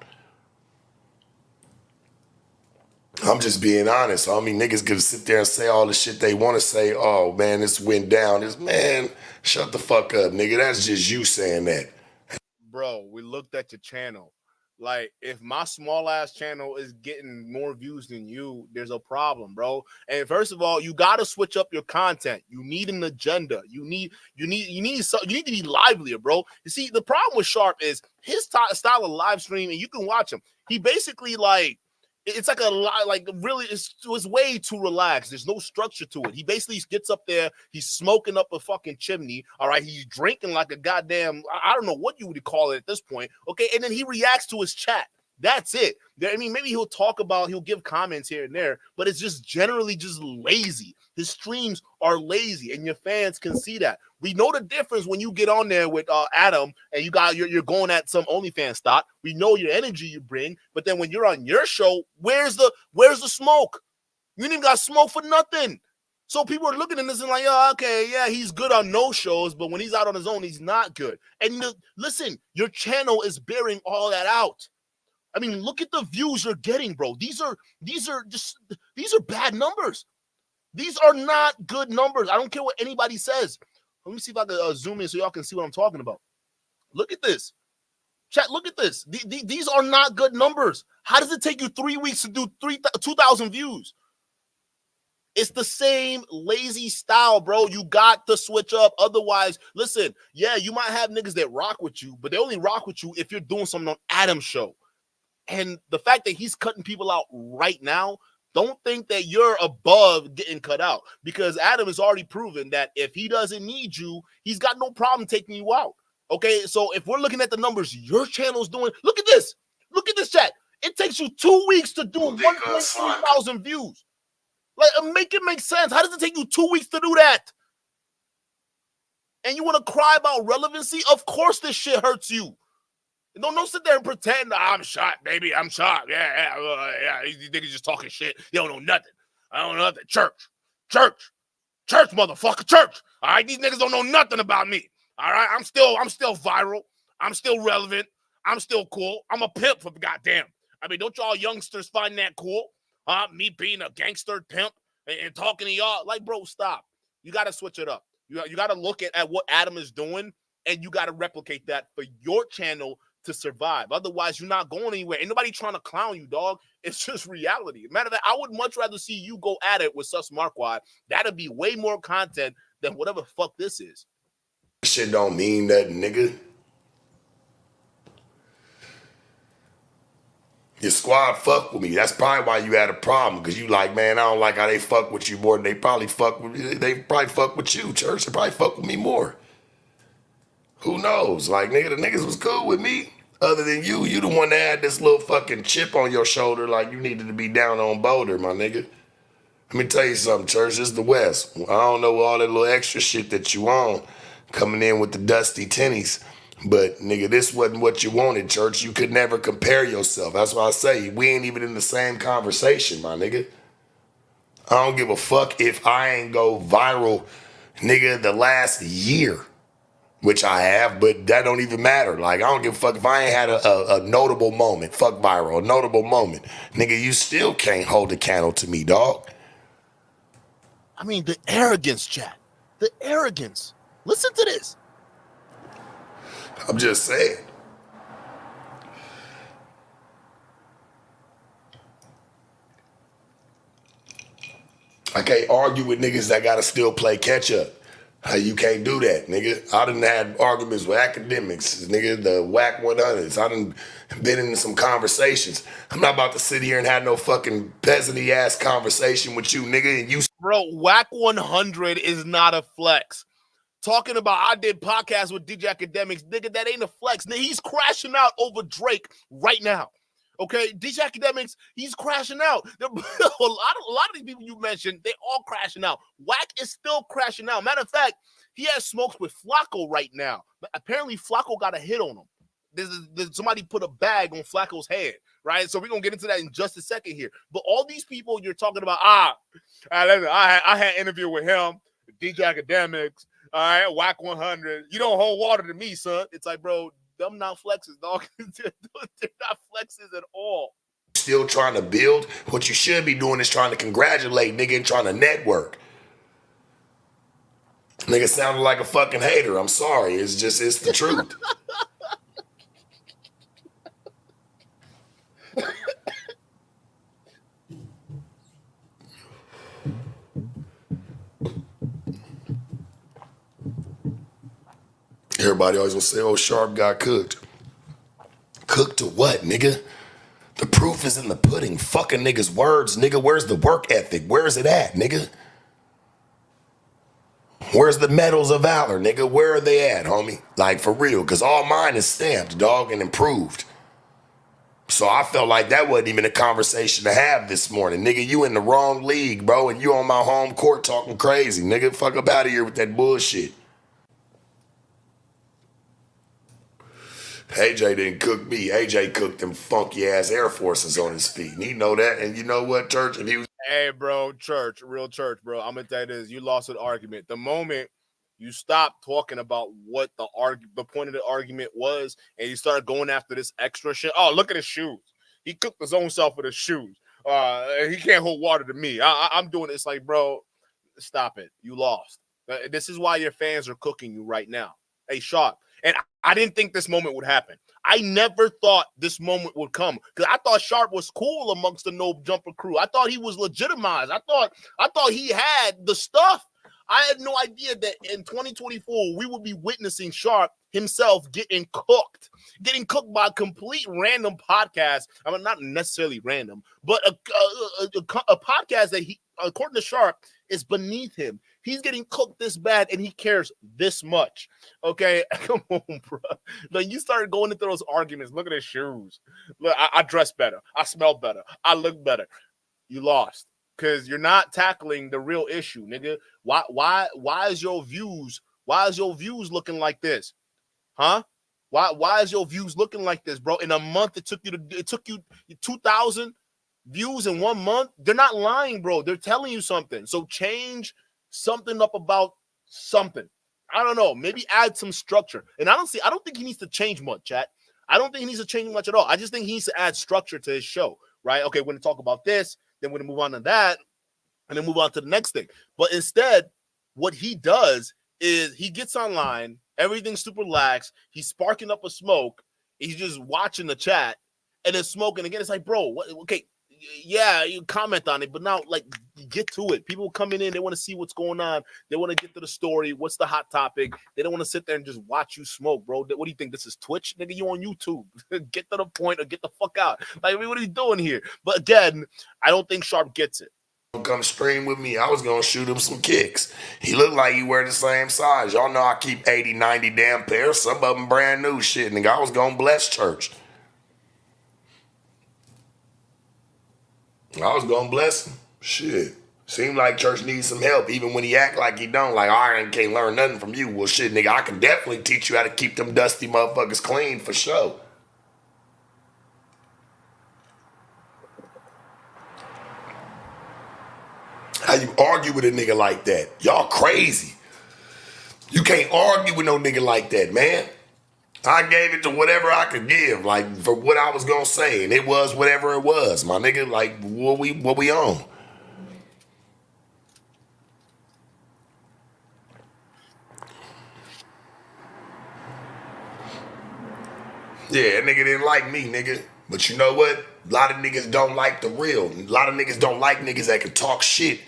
I'm just being honest. Niggas can sit there and say all the shit they want to say. Oh, man, this went down. Man, shut the fuck up, nigga. That's just you saying that. Bro, we looked at your channel. Like, if my small ass channel is getting more views than you, there's a problem, bro. And first of all, you gotta switch up your content. You need an agenda. You need to be livelier, bro. You see, the problem with Sharp is his style of live stream, and you can watch him. He basically it's like it's way too relaxed. There's no structure to it. He basically gets up there, he's smoking up a fucking chimney, all right? He's drinking like a goddamn, I don't know what you would call it at this point, okay? And then he reacts to his chat. That's it. Maybe he'll give comments here and there, but it's just generally just lazy. His streams are lazy, and your fans can see that. We know the difference when you get on there with Adam and you're going at some OnlyFans stock. We know your energy you bring, but then when you're on your show, where's the smoke? You ain't even got smoke for nothing. So people are looking at this and like, oh, okay, yeah, he's good on no shows, but when he's out on his own, he's not good. And listen, your channel is bearing all that out. Look at the views you're getting, bro. These are bad numbers. These are not good numbers. I don't care what anybody says. Let me see if I can zoom in so y'all can see what I'm talking about. Look at this. Chat, look at this. These are not good numbers. How does it take you 3 weeks to do 2,000 views? It's the same lazy style, bro. You got to switch up. Otherwise, listen, yeah, you might have niggas that rock with you, but they only rock with you if you're doing something on Adam's show. And the fact that he's cutting people out right now, don't think that you're above getting cut out, because Adam has already proven that if he doesn't need you, he's got no problem taking you out. Okay, so if we're looking at the numbers your channel's doing, look at this. Look at this chat. It takes you 2 weeks to do 1.3 thousand views. Like, make it make sense. How does it take you 2 weeks to do that? And you want to cry about relevancy? Of course this shit hurts you. Don't sit there and pretend I'm shot, baby. I'm shot. Yeah. These niggas just talking shit. They don't know nothing. I don't know nothing. Church, motherfucker, church. All right, these niggas don't know nothing about me. All right, I'm still viral. I'm still relevant. I'm still cool. I'm a pimp for goddamn. I mean, don't y'all youngsters find that cool? Me being a gangster pimp and talking to y'all. Like, bro, stop. You got to switch it up. You got to look at what Adam is doing, and you got to replicate that for your channel to survive. Otherwise, you're not going anywhere. Ain't nobody trying to clown you, dog. It's just reality. Matter of fact, I would much rather see you go at it with Sus Marquardt. That'd be way more content than whatever the fuck this is. Shit don't mean that, nigga. Your squad fuck with me. That's probably why you had a problem, because you like, man, I don't like how they fuck with you more than they probably fuck with me. They probably fuck with you, church. They probably fuck with me more. Who knows? Like, nigga, the niggas was cool with me. Other than you, you the one that had this little fucking chip on your shoulder like you needed to be down on Boulder, my nigga. Let me tell you something, church. This is the West. I don't know all that little extra shit that you on coming in with the dusty tinnies. But, nigga, this wasn't what you wanted, church. You could never compare yourself. That's why I say we ain't even in the same conversation, my nigga. I don't give a fuck if I ain't go viral, nigga, the last year. Which I have, but that don't even matter. Like, I don't give a fuck if I ain't had a notable moment. Fuck viral, a notable moment. Nigga, you still can't hold a candle to me, dog. I mean, the arrogance, chat. The arrogance. Listen to this. I'm just saying. I can't argue with niggas that gotta still play catch up. You can't do that, nigga. I done had arguments with academics, nigga, the Wack 100s. I done been in some conversations. I'm not about to sit here and have no fucking peasant-y ass conversation with you, nigga. And you, bro, Wack 100 is not a flex. Talking about I did podcasts with DJ Academics, nigga, that ain't a flex. Nigga, he's crashing out over Drake right now. Okay, DJ Academics, he's crashing out. A lot of these people you mentioned, they all crashing out. Wack is still crashing out. Matter of fact, he has smokes with Flacco right now. But apparently, Flacco got a hit on him. There's somebody put a bag on Flacco's head, right? So we're going to get into that in just a second here. But all these people you're talking about, listen, I had an interview with him, DJ Academics, all right, Wack 100. You don't hold water to me, son. It's like, bro, them not flexes, dog. They're not flexes at all. Still trying to build. What you should be doing is trying to congratulate, nigga, and trying to network. Nigga sounded like a fucking hater. I'm sorry. It's the truth. Everybody always gonna say, oh, Sharp got cooked. Cooked to what, nigga? The proof is in the pudding. Fucking niggas' words, nigga. Where's the work ethic? Where is it at, nigga? Where's the medals of valor, nigga? Where are they at, homie? Like, for real, because all mine is stamped, dog, and improved. So I felt like that wasn't even a conversation to have this morning. Nigga, you in the wrong league, bro, and you on my home court talking crazy. Nigga, fuck up out of here with that bullshit. AJ didn't cook me. AJ cooked them funky ass Air Forces on his feet. And he know that. And you know what, Church? And he was, hey, bro, Church, real Church, bro. I'm gonna tell you this. You lost an argument. The moment you stop talking about what the point of the argument was, and you start going after this extra shit. Oh, look at his shoes. He cooked his own self with his shoes. He can't hold water to me. I'm doing it. It's like, bro, stop it. You lost. This is why your fans are cooking you right now. Hey, Sharp. And I didn't think this moment would happen. I never thought this moment would come because I thought Sharp was cool amongst the NoJumper crew. I thought he was legitimized. I thought he had the stuff. I had no idea that in 2024 we would be witnessing Sharp himself getting cooked by a complete random podcast. I mean, not necessarily random, but a podcast that he, according to Sharp, is beneath him. He's getting cooked this bad, and he cares this much. Okay, come on, bro. Like, you started going into those arguments. Look at his shoes. Look, I dress better. I smell better. I look better. You lost because you're not tackling the real issue, nigga. Why is your views looking like this? Huh? Why is your views looking like this, bro? In a month, it took you 2,000 views in 1 month. They're not lying, bro. They're telling you something. So change something up about something. I don't know. Maybe add some structure. And I don't think he needs to change much, chat. I don't think he needs to change much at all. I just think he needs to add structure to his show, right? Okay, we're going to talk about this, then we're going to move on to that, and then move on to the next thing. But instead, what he does is he gets online, everything's super lax, he's sparking up a smoke, he's just watching the chat, and then smoking again. It's like, bro, what? Okay, yeah, you comment on it, but now, like, get to it. People coming in, they want to see what's going on. They want to get to the story. What's the hot topic? They don't want to sit there and just watch you smoke, bro. What do you think? This is Twitch? Nigga, you on YouTube. Get to the point or get the fuck out. Like, I mean, what are you doing here? But again, I don't think Sharp gets it. Come stream with me. I was going to shoot him some kicks. He looked like he wear the same size. Y'all know I keep 80, 90 damn pairs. Some of them brand new shit. Nigga, I was going to bless church. I was going to bless him. Shit. Seemed like church needs some help, even when he act like he don't. Like, I can't learn nothing from you. Well, shit, nigga, I can definitely teach you how to keep them dusty motherfuckers clean for sure. How you argue with a nigga like that? Y'all crazy. You can't argue with no nigga like that, man. I gave it to whatever I could give, like, for what I was gonna say, and it was whatever it was, my nigga. Like, what we on? Yeah, that nigga didn't like me, nigga. But you know what? A lot of niggas don't like the real. A lot of niggas don't like niggas that can talk shit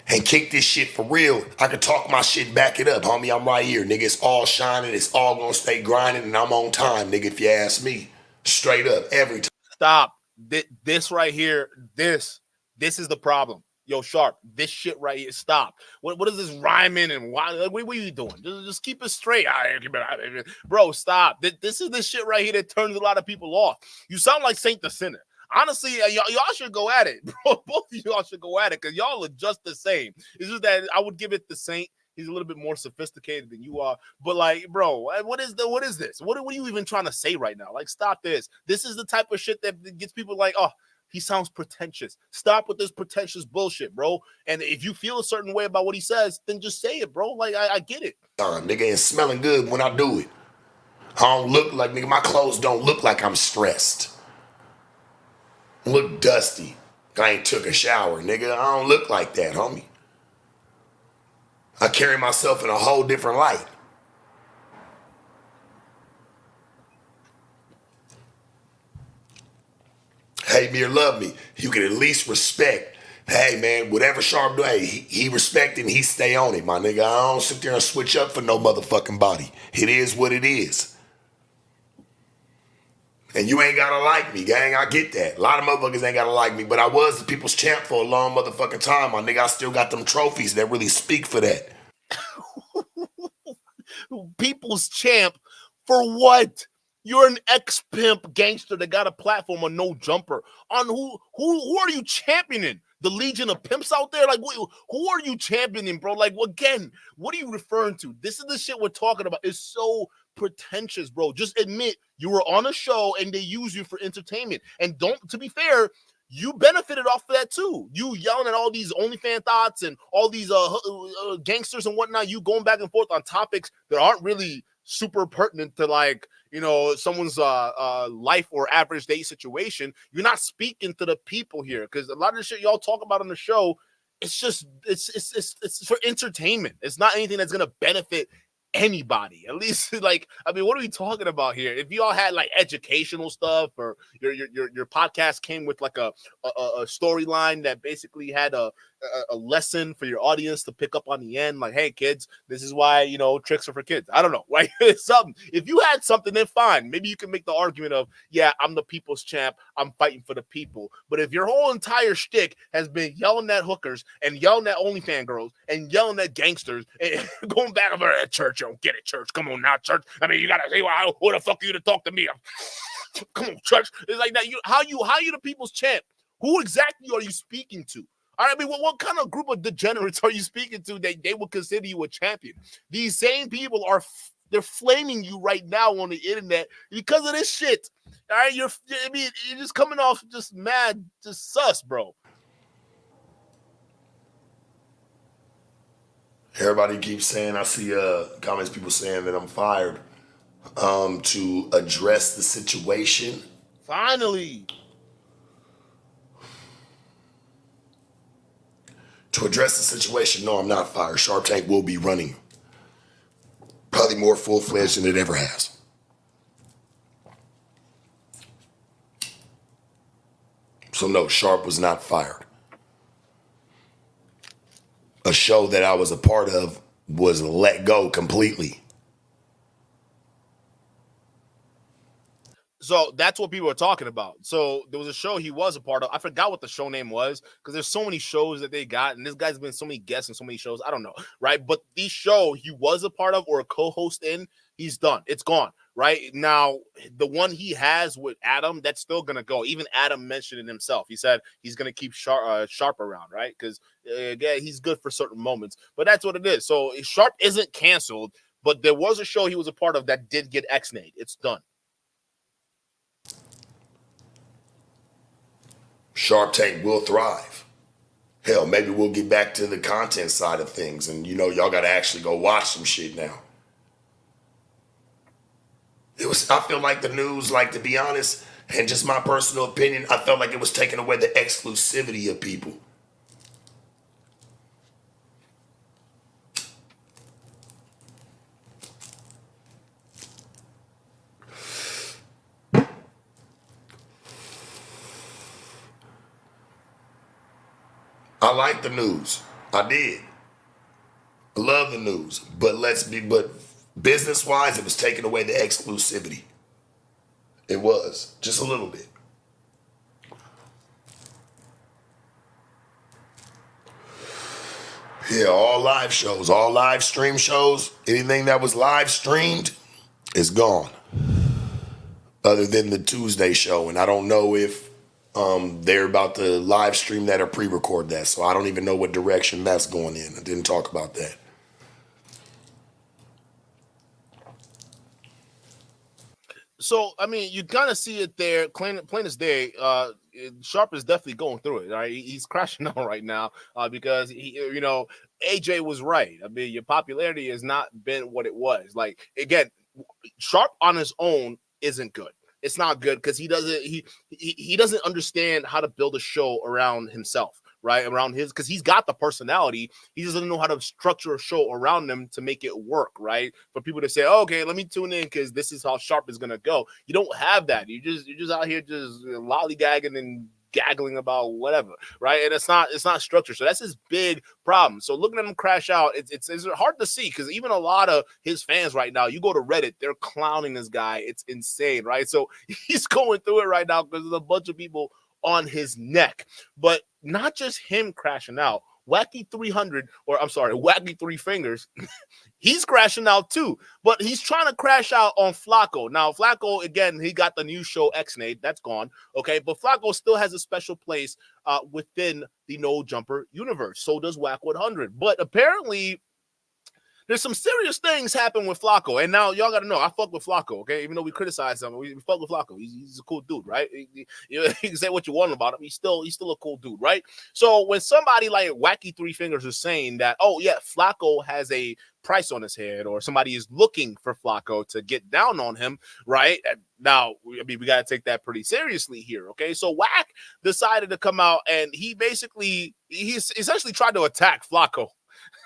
and kick this shit for real. I can talk my shit, back it up, homie. I'm right here, nigga. It's all shining. It's all gonna stay grinding, and I'm on time, nigga, if you ask me. Straight up, every time. Stop. This right here, this is the problem. Yo, Sharp, this shit right here, stop. What is this rhyming and why? Like, what are you doing? Just keep it straight. Bro, stop. This is the shit right here that turns a lot of people off. You sound like Saint the Sinner. Honestly, y'all should go at it, bro. Both of y'all should go at it because y'all are just the same. It's just that I would give it the Saint. He's a little bit more sophisticated than you are. But, like, bro, what is this? What are you even trying to say right now? Like, stop this. This is the type of shit that gets people like, oh, he sounds pretentious. Stop with this pretentious bullshit, bro. And if you feel a certain way about what he says, then just say it, bro. Like, I get it. Nigga, and smelling good when I do it. I don't look like, nigga, my clothes don't look like I'm stressed. Look dusty. I ain't took a shower, nigga. I don't look like that, homie. I carry myself in a whole different light. Hate me or love me, you can at least respect. Hey, man, whatever Sharp do, hey, he respect it and he stay on it, my nigga. I don't sit there and switch up for no motherfucking body. It is what it is. And you ain't gotta like me, gang. I get that. A lot of motherfuckers ain't gotta like me, but I was the people's champ for a long motherfucking time, my nigga. I still got them trophies that really speak for that. People's champ for what? You're an ex-pimp gangster that got a platform on NoJumper. On who are you championing? The Legion of Pimps out there? Like, who are you championing, bro? Like, again, what are you referring to? This is the shit we're talking about. It's so pretentious, bro. Just admit you were on a show and they use you for entertainment. And to be fair, you benefited off of that too. You yelling at all these OnlyFans thoughts and all these gangsters and whatnot. You going back and forth on topics that aren't really super pertinent to, like, you know, someone's life or average day situation. You're not speaking to the people here because a lot of the shit y'all talk about on the show, it's just it's for entertainment. It's not anything that's gonna benefit anybody. At least, like, I mean, what are we talking about here? If you all had like educational stuff, or your podcast came with like a storyline that basically had a lesson for your audience to pick up on the end, like, hey kids, this is why, you know, tricks are for kids. I don't know, right? Something. If you had something, then fine. Maybe you can make the argument of, yeah, I'm the people's champ, I'm fighting for the people. But if your whole entire shtick has been yelling at hookers and yelling at OnlyFans girls and yelling at gangsters and going back over at church, you don't get it, church. Come on now, church. I mean, you gotta say, well, who the fuck are you to talk to me? Come on, church. It's like that. How you the people's champ? Who exactly are you speaking to? I mean, what kind of group of degenerates are you speaking to that they would consider you a champion? These same people they're flaming you right now on the internet because of this shit. All right, you're just coming off just mad, just sus, bro. Everybody keeps saying, I see comments, people saying that I'm fired. To address the situation. Finally. To address the situation, no, I'm not fired. Sharp Tank will be running. Probably more full-fledged than it ever has. So no, Sharp was not fired. A show that I was a part of was let go completely. So that's what people are talking about. So there was a show he was a part of. I forgot what the show name was because there's so many shows that they got, and this guy's been so many guests in so many shows. I don't know, right? But the show he was a part of or a co-host in, he's done. It's gone, right? Now, the one he has with Adam, that's still going to go. Even Adam mentioned it himself. He said he's going to keep Sharp around, right? Because, again, he's good for certain moments. But that's what it is. So Sharp isn't canceled, but there was a show he was a part of that did get X-nayed. It's done. Sharp Tank will thrive. Hell, maybe we'll get back to the content side of things, and you know, y'all got to actually go watch some shit now. I feel like the news, like, to be honest, and just my personal opinion, I felt like it was taking away the exclusivity of people. I like the news. I did. I love the news. But business-wise, it was taking away the exclusivity. It was. Just a little bit. Yeah, all live shows, all live stream shows, anything that was live streamed is gone. Other than the Tuesday show. And I don't know if they're about to live stream that or pre-record that. So I don't even know what direction that's going in. I didn't talk about that. So, I mean, you kind of see it there, plain as day. Sharp is definitely going through it. Right? He's crashing out right now because, AJ was right. I mean, your popularity has not been what it was. Like, again, Sharp on his own isn't good. It's not good because he doesn't understand how to build a show around himself, right? Around his, because he's got the personality. He doesn't know how to structure a show around him to make it work, right? For people to say, oh, okay, let me tune in because this is how Sharp is gonna go. You don't have that. You're just out here just lollygagging and gaggling about whatever, right? And it's not structured. So that's his big problem. So looking at him crash out, it's hard to see because even a lot of his fans right now, you go to Reddit, they're clowning this guy. It's insane, right? So he's going through it right now because there's a bunch of people on his neck. But not just him crashing out. Wacky 3 Fingers, he's crashing out too, but he's trying to crash out on Flacco. Now, Flacco, again, he got the new show X-Nade, that's gone, okay? But Flacco still has a special place within the NoJumper universe. So does Wack 100. But apparently, there's some serious things happen with Flacco. And now y'all got to know, I fuck with Flacco, okay? Even though we criticize him, we fuck with Flacco. He's a cool dude, right? You can say what you want about him. He's still a cool dude, right? So when somebody like Wacky 3 Fingers is saying that, oh, yeah, Flacco has a price on his head or somebody is looking for Flacco to get down on him, right? Now, I mean, we got to take that pretty seriously here, okay? So Wack decided to come out and he essentially tried to attack Flacco.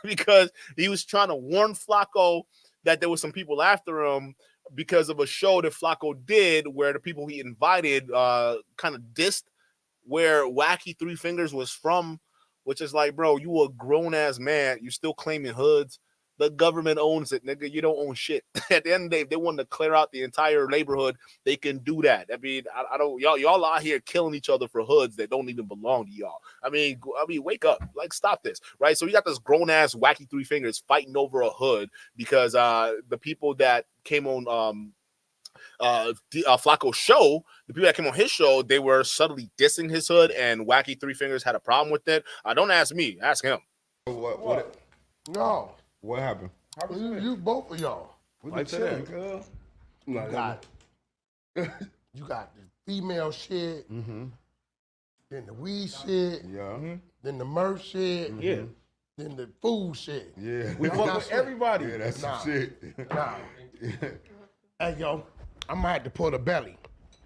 Because he was trying to warn Flacco that there was some people after him because of a show that Flacco did where the people he invited kind of dissed where Wacky Three Fingers was from, which is like, bro, you a grown-ass man. You still claiming hoods. The government owns it, nigga. You don't own shit. At the end of the day, if they want to clear out the entire neighborhood, they can do that. I mean, I don't, y'all out here killing each other for hoods that don't even belong to y'all. I mean, wake up. Like, stop this, right? So you got this grown-ass Wacky Three Fingers fighting over a hood because the people that came on Flacco's show, the people that came on his show, they were subtly dissing his hood, and Wacky Three Fingers had a problem with it. Don't ask me, ask him. What? No. What happened? You both of y'all. Like that, you got the female shit, then the weed shit, then the merch shit, then the food shit. Yeah. We fuck with everybody. Yeah, that's some shit. Nah. Hey, yo, I might have to pull the belly.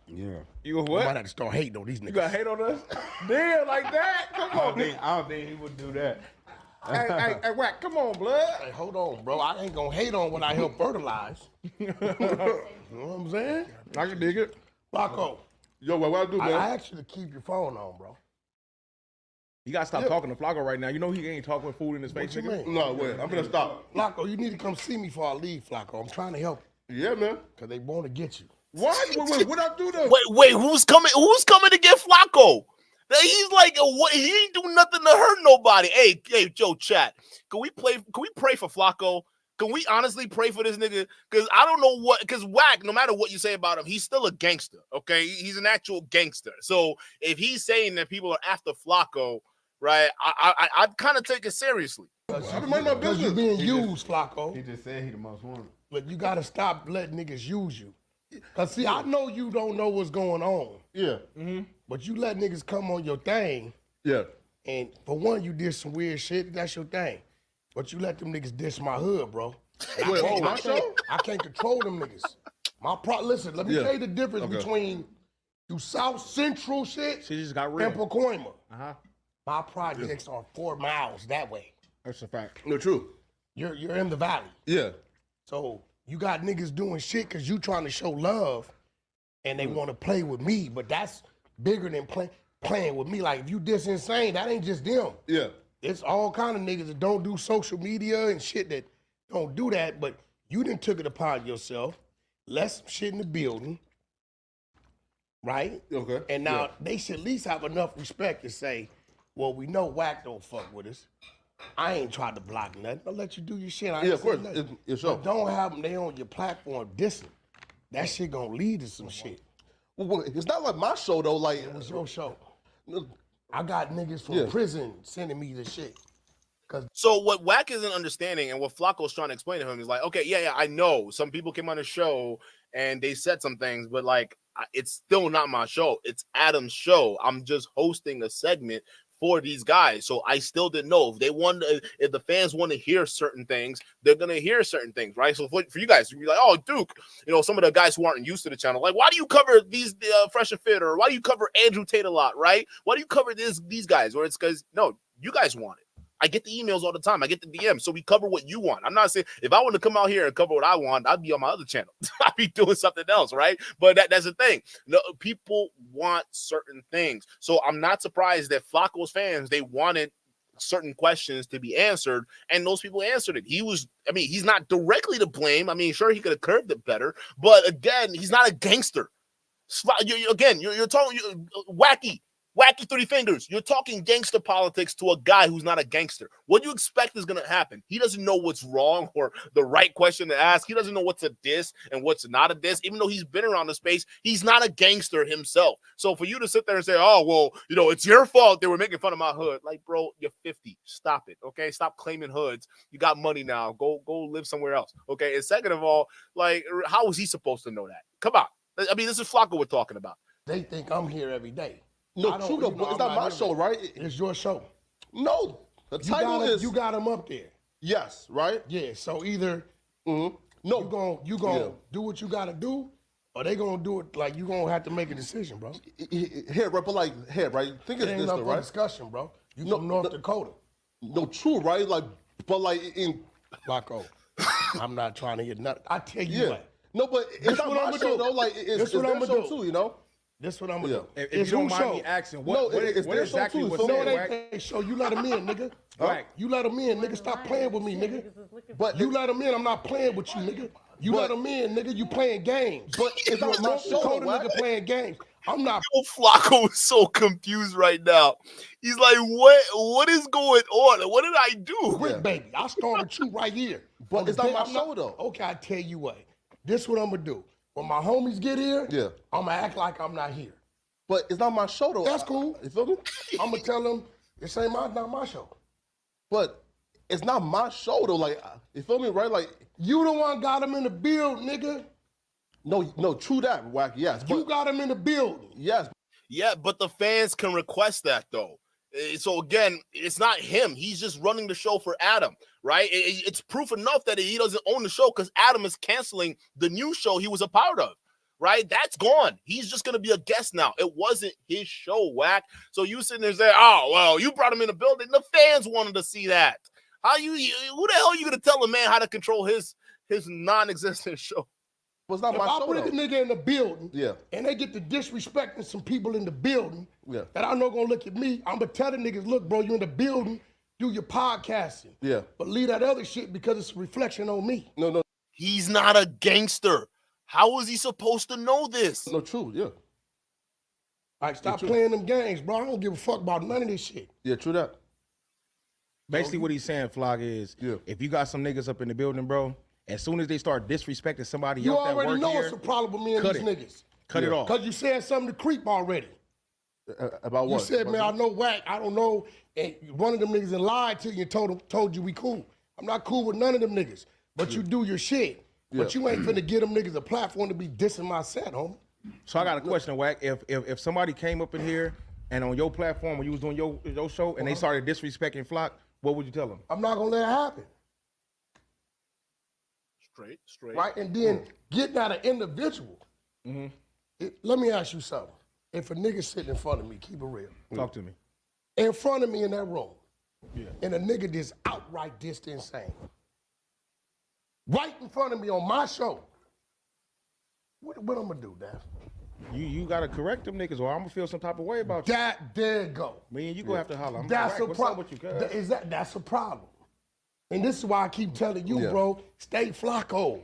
Yeah. You I what? might have to start hating on these niggas. You got hate on us? Damn, like that? Come on. I don't think he would do that. Hey, Wack, come on, blood. Hey, hold on, bro. I ain't gonna hate on what I help fertilize. You know what I'm saying? I can dig it. Flacco. Yo, what I do, man? I asked you to keep your phone on, bro. You gotta stop talking to Flacco right now. You know he ain't talking with food in his face. What you mean? No, wait. I'm gonna stop. Flacco, you need to come see me before I leave, Flacco. I'm trying to help you. Yeah, man. Because they want to get you. What? Wait, what I do though? Wait, who's coming to get Flacco? He's like, what? He ain't do nothing to hurt nobody. Hey, Joe, chat. Can we pray for Flacco? Can we honestly pray for this nigga? Because I don't know what. Because Wack, no matter what you say about him, he's still a gangster. Okay, he's an actual gangster. So if he's saying that people are after Flacco, right? I'd kind of take it seriously. Because you're being used, Flacco. He just said he the most wanted. But you got to stop letting niggas use you. Because, see, I know you don't know what's going on. Yeah. But you let niggas come on your thing. Yeah. And for one, you did some weird shit. That's your thing. But you let them niggas diss my hood, bro. I can't control them niggas. Listen, let me tell you the difference between you South Central shit just got real. and Pacoima. My projects are 4 miles that way. That's a fact. No, true. You're in the valley. Yeah. So you got niggas doing shit because you trying to show love and they want to play with me, but that's bigger than playing with me. Like, if you diss Insane, that ain't just them. Yeah. It's all kind of niggas that don't do social media and shit that don't do that, but you done took it upon yourself, left some shit in the building, right? Okay. And now they should at least have enough respect to say, well, we know Wack don't fuck with us. I ain't tried to block nothing. I'll let you do your shit. Of course. It's but don't have them, they on your platform dissing. That shit gonna lead to some shit. Well, it's not like my show, though. Like, it was your show. I got niggas from prison sending me the shit. So what Wack isn't understanding and what Flacco's trying to explain to him is like, okay, yeah, I know some people came on the show and they said some things, but like, it's still not my show. It's Adam's show. I'm just hosting a segment for these guys. So I still didn't know if the fans want to hear certain things, they're going to hear certain things, right? So for you guys to be like, oh, Duke, some of the guys who aren't used to the channel, like, why do you cover these Fresh and Fit, or why do you cover Andrew Tate a lot, right? Why do you cover these guys? Or it's because, no, you guys want it. I get the emails all the time. I get the DMs. So we cover what you want. I'm not saying if I want to come out here and cover what I want, I'd be on my other channel. I'd be doing something else, right? But that's the thing. No, people want certain things. So I'm not surprised that Flacco's fans, they wanted certain questions to be answered, and those people answered it. He's not directly to blame. Sure, he could have curved it better, but again, he's not a gangster. You're talking Wacky Three Fingers. You're talking gangster politics to a guy who's not a gangster. What do you expect is going to happen? He doesn't know what's wrong or the right question to ask. He doesn't know what's a diss and what's not a diss. Even though he's been around the space, he's not a gangster himself. So for you to sit there and say, oh, well, it's your fault they were making fun of my hood. Like, bro, you're 50. Stop it, okay? Stop claiming hoods. You got money now. Go live somewhere else, okay? And second of all, like, how was he supposed to know that? Come on. This is Flacco we're talking about. They think I'm here every day. No, true though, but it's not my show, right? It's your show. No, the title is you got them up there. Yes, right? Yeah. So either you gonna do what you gotta do, or they gonna do it. Like, you gonna have to make a decision, bro. Here, right? But like, right? Think it's this, though, right? Discussion, bro. You from North Dakota. No, true, right? Like, but like in Flacco. I'm not trying to get nothing. I tell you Yeah. what. No, but it's not my show though. Like it's what I'm their gonna show do. too, you know. This what I'm gonna do. If you don't mind me asking, what exactly was No, said, it Wack? ain't show. You let him in, nigga. Right. You let him in, nigga. Stop playing with me, nigga. But you let him in. I'm not playing with you, nigga. You let him in, nigga. You playing games. But it's not my show, Dakota nigga playing games. I'm not. Yo, Flacco is so confused right now. He's like, what is going on? What did I do? Brick baby, I started you right here. But it's not my show though. Okay, I tell you what. This what I'm gonna do. When my homies get here, I'm gonna act like I'm not here. But it's not my show though. That's cool. You feel me? I'm gonna tell them this ain't not my show. But it's not my show though. Like, you feel me, right? Like, you the one got him in the build, nigga. No, true that, Wack. Yes, you got him in the building. Yes. Yeah, but the fans can request that though. So again, it's not him. He's just running the show for Adam, right? It's proof enough that he doesn't own the show because Adam is canceling the new show he was a part of, right? That's gone. He's just going to be a guest now. It wasn't his show, Wack. So you sitting there saying, oh, well, you brought him in the building. The fans wanted to see that. Who the hell are you going to tell a man how to control his non-existent show? Well, it's not if my I show bring though. a nigga in the building, Yeah. and they get to disrespecting some people in the building, Yeah. that I know gonna look at me, I'm gonna tell the niggas, look, bro, you in the building, do your podcasting. Yeah. But leave that other shit because it's a reflection on me. No. He's not a gangster. How is he supposed to know this? No, true. Yeah. All right, stop playing them games, bro. I don't give a fuck about none of this shit. Yeah, true that. Basically, what he's saying, Flog, is if you got some niggas up in the building, bro, as soon as they start disrespecting somebody You else that already work know here, it's a problem with me and cut these it. niggas. Cut it off. Because you said something to creep already. About what? You said, man, I know Wack, I don't know. And one of them niggas and lied to you and told you we cool. I'm not cool with none of them niggas. But you do your shit. But you ain't finna give them niggas a platform to be dissing my set, homie. So I got a question, Wack. If somebody came up in here and on your platform when you was doing your show and they started disrespecting Flock, what would you tell them? I'm not gonna let it happen. Straight. Right? And then getting at an individual. Let me ask you something. If a nigga sitting in front of me, keep it real. Talk to me. In front of me in that room. And a nigga just outright dissed insane. Right in front of me on my show. What I'm gonna do, Dad? You gotta correct them niggas or I'm gonna feel some type of way about you. There you go. Me and you gonna have to holler. That's a What's up problem. with you, cuz? That's a problem. And this is why I keep telling you, bro, stay Flacco.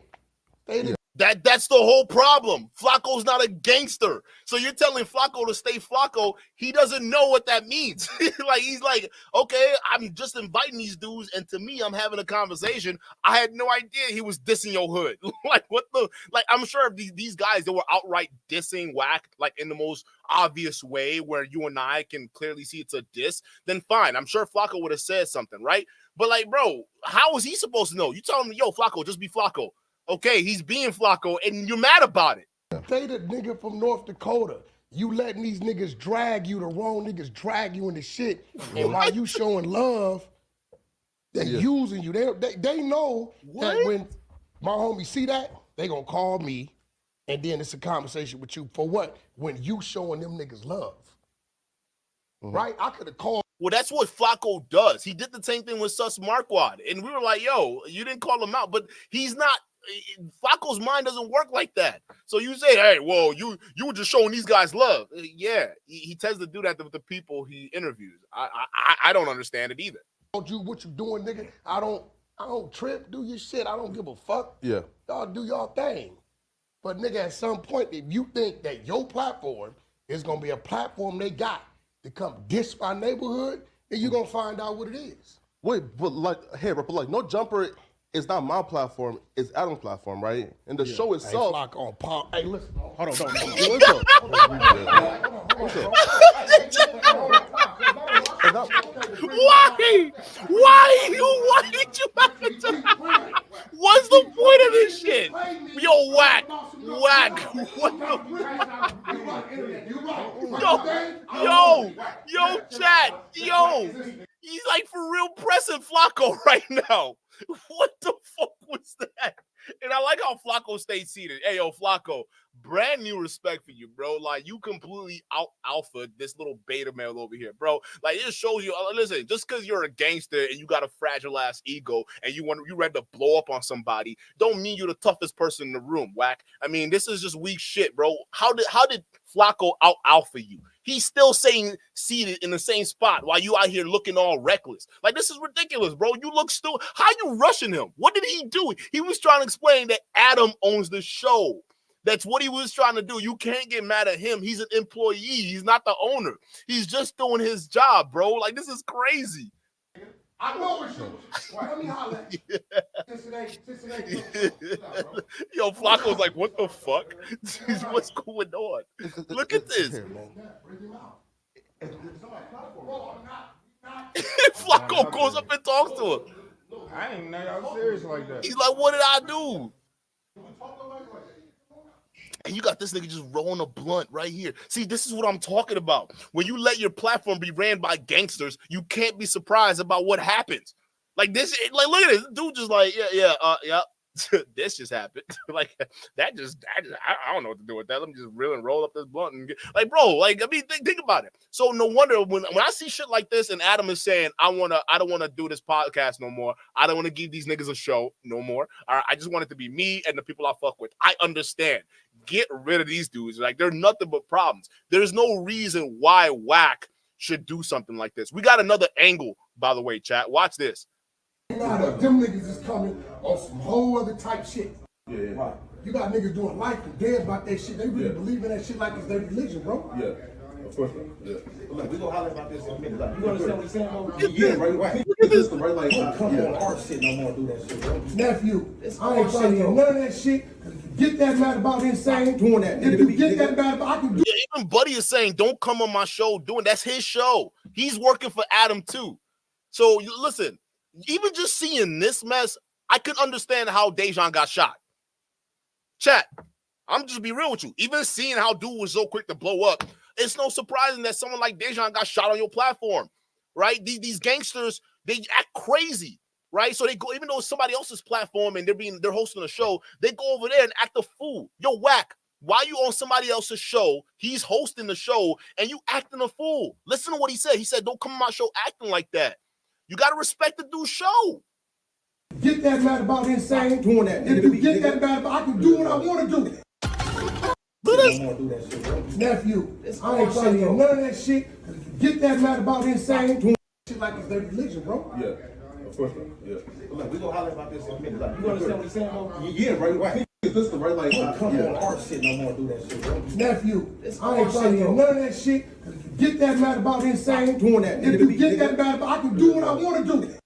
That's the whole problem. Flacco's not a gangster. So you're telling Flacco to stay Flacco. He doesn't know what that means. He's like, okay, I'm just inviting these dudes, and to me, I'm having a conversation. I had no idea he was dissing your hood. I'm sure if these guys that were outright dissing Wack, like in the most obvious way where you and I can clearly see it's a diss, then fine. I'm sure Flacco would have said something, right? But bro, how is he supposed to know? You tell him, yo, Flacco, just be Flacco. Okay, he's being Flacco, and you're mad about it. Say the nigga from North Dakota, you letting these niggas drag you, the wrong niggas drag you into shit, and while you showing love, they're using you. They know that when my homies see that, they gonna call me, and then it's a conversation with you for what? When you showing them niggas love. Right? I could have called. Well, that's what Flacco does. He did the same thing with Sus Marquardt, and we were like, yo, you didn't call him out, but he's not. Flacco's mind doesn't work like that. So you say, hey, well, you were just showing these guys love. Yeah, he tends to do that with the people he interviews. I don't understand it either. What you doing, nigga? I don't trip. Do your shit. I don't give a fuck. Yeah. Y'all do y'all thing. But nigga, at some point, if you think that your platform is gonna be a platform they got to come diss my neighborhood, then you gonna find out what it is. Wait, but NoJumper is not my platform, it's Adam's platform, right? And the show itself. Hey, Flock on Paul. Hey, listen. Hold on. Why did you have to? What's the point of this shit? Yo, Wack. Yo, chat. Yo, he's like for real pressing Flacco right now. What the fuck was that? And I like how Flacco stayed seated. Hey, yo, Flacco, brand new respect for you, bro. Like, you completely out-alpha this little beta male over here, bro. Like, it shows you, listen, just because you're a gangster and you got a fragile-ass ego and you ready to blow up on somebody, don't mean you're the toughest person in the room, Wack. I mean, this is just weak shit, bro. How did Flacco out-alpha you? He's still saying seated in the same spot while you out here looking all reckless. Like, this is ridiculous, bro. You look stupid. How you rushing him? What did he do? He was trying to explain that Adam owns the show. That's what he was trying to do. You can't get mad at him. He's an employee. He's not the owner. He's just doing his job, bro. Like, this is crazy. I know it's you. Let me holler at you. Yo, Flacco's like, what the fuck? What's going on? Look at this. Flacco goes up and talks to him. I didn't know y'all serious like that. He's like, what did I do? And you got this nigga just rolling a blunt right here. See, this is what I'm talking about. When you let your platform be ran by gangsters, you can't be surprised about what happens. Like this, like look at this dude, just like yeah. This just happened. Like that just I don't know what to do with that. Let me just really roll up this blunt and get, like, bro. Like I mean, think about it. So no wonder when I see shit like this, and Adam is saying, I don't want to do this podcast no more. I don't want to give these niggas a show no more. All right, I just want it to be me and the people I fuck with. I understand. Get rid of these dudes. Like they're nothing but problems. There's no reason why Wack should do something like this. We got another angle, by the way, chat. Watch this. Them niggas is coming on some whole other type shit. Yeah. Right. You got niggas doing life and dead about that shit. They really believe in that shit like it's their religion, bro. Yeah. Of course. Yeah. Look, we gonna holler about this in a minute. Like, you understand what he's saying, though? Yeah, right. Look at this, right? Like, don't come on our shit no more. Do that shit, bro. Nephew, I ain't trying to get none of that shit. Get that mad about insane. Doing that. If you get that mad about, I can do. Yeah, even Buddy is saying, don't come on my show doing. That's his show. He's working for Adam too. So listen. Even just seeing this mess, I could understand how Dejon got shot. Chat, I'm just be real with you. Even seeing how dude was so quick to blow up, it's no surprising that someone like Dejon got shot on your platform, right? These gangsters, they act crazy, right? So they go, even though it's somebody else's platform and they're hosting a show, they go over there and act a fool. Yo, Wack, why you on somebody else's show? He's hosting the show and you acting a fool. Listen to what he said. He said, don't come on my show acting like that. You got to respect the dude's show. Get that mad about insane. Doing that. If you get that mad about, I can do what I want to do. Look at this. Nephew, I ain't trying to get none of that shit. Get that mad about insane. Doing shit like it's their religion, bro. Yeah. Of course. Yeah. Look, we gonna holler about this in a minute. Like, you understand what he's saying, though? Yeah, right. System, right? Like, don't come on our shit no more. Do that shit, bro. Nephew, I ain't trying to get none of that shit. Get that mad about insane. Doing that. If you get that mad about, I can do what I want to do.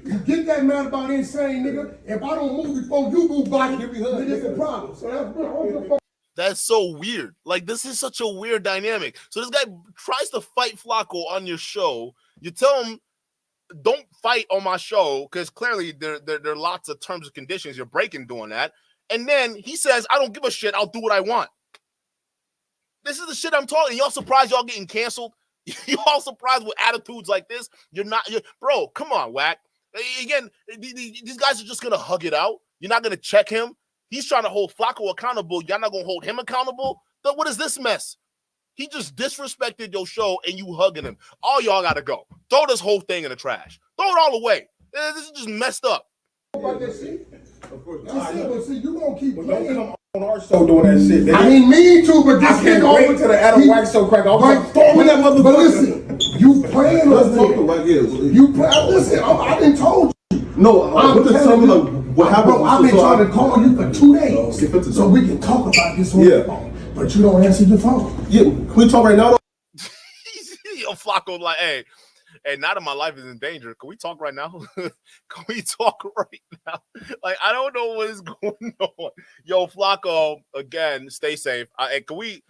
You get that mad about insane, nigga. If I don't move before you move by, then it's a problem. So that's so weird. Like, this is such a weird dynamic. So this guy tries to fight Flacco on your show. You tell him, don't fight on my show, because clearly there are lots of terms and conditions you're breaking doing that. And then he says, I don't give a shit. I'll do what I want. This is the shit I'm talking. Y'all surprised y'all getting canceled? Y'all surprised with attitudes like this? Bro, come on, Wack. Again, these guys are just going to hug it out. You're not going to check him. He's trying to hold Flacco accountable. Y'all not going to hold him accountable? Then what is this mess? He just disrespected your show and you hugging him. All y'all got to go. Throw this whole thing in the trash. Throw it all away. This is just messed up. About that shit? Of course. But see, you gonna keep playing. Don't come on our show doing that shit. I didn't mean to, but this nigga over to the Adam Wack show crack. I'm storming that motherfucker. But listen, you playing us. You play. Listen, I didn't told you. No, I'm telling you what happened. Bro, I've been trying to call you for 2 days so we can talk about this on the phone. But you don't answer your phone. Yeah, can we talk right now? Yo, Flacco, like, hey, now that my life is in danger, can we talk right now? Can we talk right now? Like, I don't know what is going on. Yo, Flacco, again, stay safe. Can we,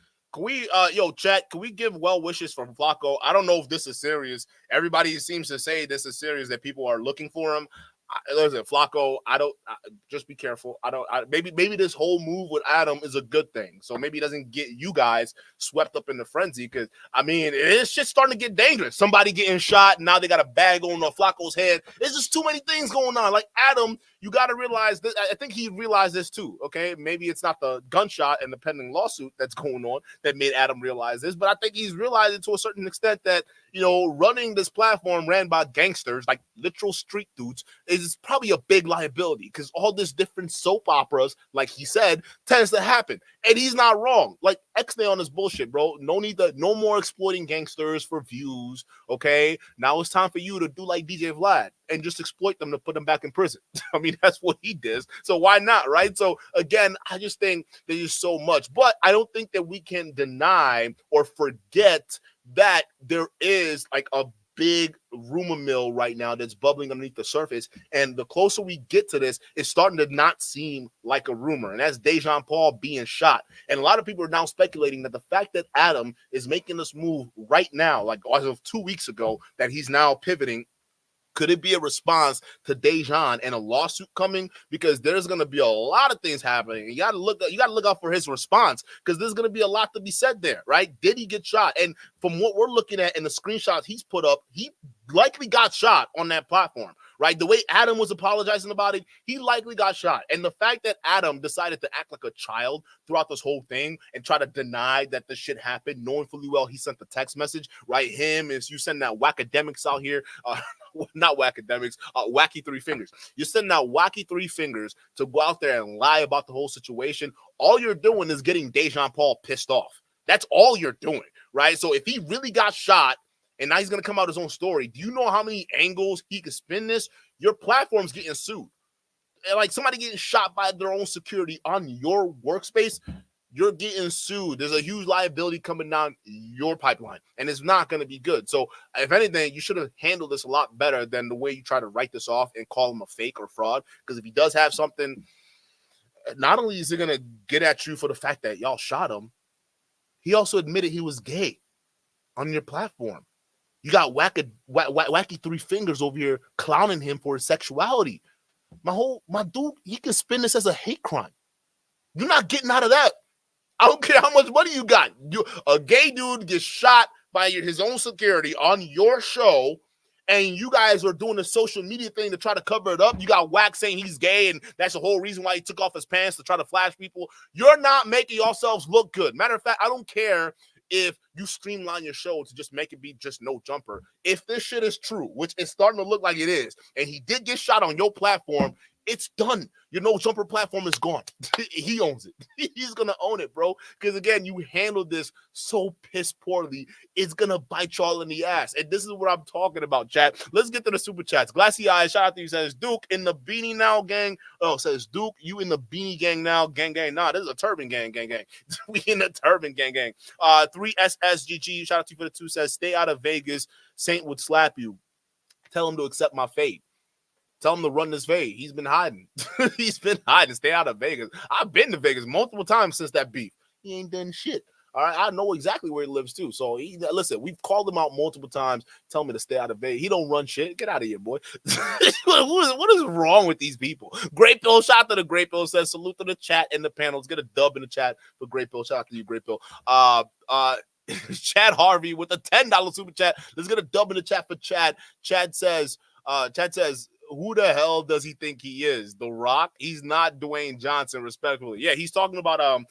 yo, chat, can we give well wishes from Flacco? I don't know if this is serious. Everybody seems to say this is serious, that people are looking for him. Listen, Flacco, just be careful. Maybe this whole move with Adam is a good thing. So maybe he doesn't get you guys swept up in the frenzy, because, I mean, it's just starting to get dangerous. Somebody getting shot, now they got a bag on Flacco's head. There's just too many things going on. Like, Adam, you got to realize that. I think he realized this too. Okay, maybe it's not the gunshot and the pending lawsuit that's going on that made Adam realize this, but I think he's realized it to a certain extent that, you know, running this platform ran by gangsters, like literal street dudes, is probably a big liability because all this different soap operas, like he said, tends to happen. And he's not wrong. Like, X-Nay on this bullshit, bro. No more exploiting gangsters for views, okay? Now it's time for you to do like DJ Vlad and just exploit them to put them back in prison. I mean, that's what he does. So why not, right? So again, I just think there's so much. But I don't think that we can deny or forget that there is like a big rumor mill right now that's bubbling underneath the surface. And the closer we get to this, it's starting to not seem like a rumor. And that's Dejon Paul being shot. And a lot of people are now speculating that the fact that Adam is making this move right now, like as of 2 weeks ago, that he's now pivoting. Could it be a response to Dejon and a lawsuit coming? Because there's going to be a lot of things happening. You got to look out for his response, because there's going to be a lot to be said there, right? Did he get shot? And from what we're looking at in the screenshots he's put up, he likely got shot on that platform, right? The way Adam was apologizing about it, he likely got shot. And the fact that Adam decided to act like a child throughout this whole thing and try to deny that this shit happened, knowing fully well he sent the text message, right? Him is you send that wackademics out here, not wackademics, wacky three fingers. You're sending out wacky three fingers to go out there and lie about the whole situation. All you're doing is getting Dejon Paul pissed off. That's all you're doing, right? So if he really got shot, and now he's going to come out his own story, do you know how many angles he could spin this? Your platform's getting sued. And like somebody getting shot by their own security on your workspace, you're getting sued. There's a huge liability coming down your pipeline, and it's not going to be good. So if anything, you should have handled this a lot better than the way you try to write this off and call him a fake or fraud. Because if he does have something, not only is he going to get at you for the fact that y'all shot him, he also admitted he was gay on your platform. You got wacky three fingers over here clowning him for his sexuality. My dude, he can spin this as a hate crime. You're not getting out of that. I don't care how much money you got. A gay dude gets shot by his own security on your show, and you guys are doing a social media thing to try to cover it up. You got Wack saying he's gay, and that's the whole reason why he took off his pants to try to flash people. You're not making yourselves look good. Matter of fact, I don't care if you streamline your show to just make it be just NoJumper. If this shit is true, which is starting to look like it is, and he did get shot on your platform, it's done. Your NoJumper platform is gone. He owns it. He's going to own it, bro. Because, again, you handled this so piss poorly, it's going to bite y'all in the ass. And this is what I'm talking about, chat. Let's get to the super chats. Glassy Eyes, shout out to you, says, Duke, in the beanie now, gang. Oh, says, Duke, you in the beanie gang now, gang. Nah, this is a turban gang. We in the turban gang. 3SSGG, shout out to you for the 2, says, stay out of Vegas. Saint would slap you. Tell him to accept my fate. Tell him to run this fade. He's been hiding. He's been hiding. Stay out of Vegas. I've been to Vegas multiple times since that beef. He ain't done shit. All right, I know exactly where he lives too. So listen, we've called him out multiple times. Tell me to stay out of Vegas. He don't run shit. Get out of here, boy. What is wrong with these people? Great Bill, shout out to the Great Bill, says salute to the chat and the panel. Let's get a dub in the chat for Great Bill. Shout out to you, Great Bill. Chad Harvey with a $10 super chat. Let's get a dub in the chat for Chad. Chad says, who the hell does he think he is? The Rock? He's not Dwayne Johnson, respectfully. Yeah, he's talking about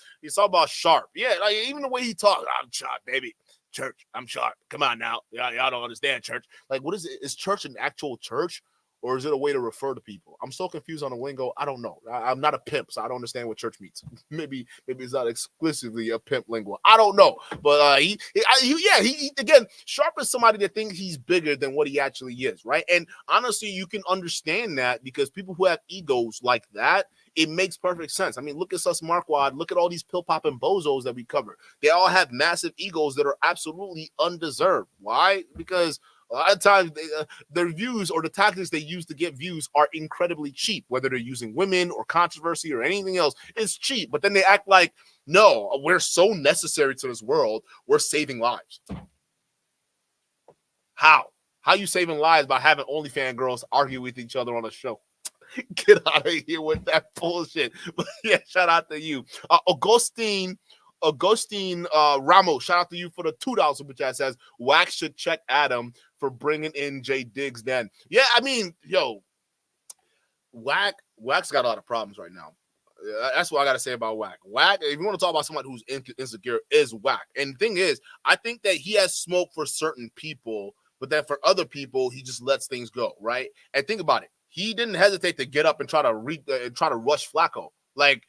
Sharp. Yeah, like even the way he talks, I'm Sharp, baby. Church, I'm Sharp. Come on now. Y'all don't understand church. Like, what is it? Is church an actual church? Or is it a way to refer to people? I'm so confused on the lingo. I don't know. I'm not a pimp, so I don't understand what church means. Maybe it's not exclusively a pimp lingo. I don't know. But he again, Sharp is somebody that thinks he's bigger than what he actually is, right? And honestly, you can understand that because people who have egos like that, it makes perfect sense. I mean, look at Sus Marquardt. Look at all these pill-popping bozos that we cover. They all have massive egos that are absolutely undeserved. Why? Because a lot of times their views or the tactics they use to get views are incredibly cheap, whether they're using women or controversy or anything else. It's cheap, but then they act like, no, we're so necessary to this world, we're saving lives. How? How you saving lives by having OnlyFans girls argue with each other on a show? Get out of here with that bullshit. But yeah, shout out to you. Augustine Ramos, shout out to you for the $2 super chat, says Wack should check Adam for bringing in Jay Diggs then. Yeah, I mean, Wack Wack's got a lot of problems right now. That's what I got to say about Wack. Wack, if you want to talk about somebody who's insecure, is Wack. And the thing is, I think that he has smoke for certain people, but then for other people, he just lets things go, right? And think about it. He didn't hesitate to get up and try to rush Flacco. Like,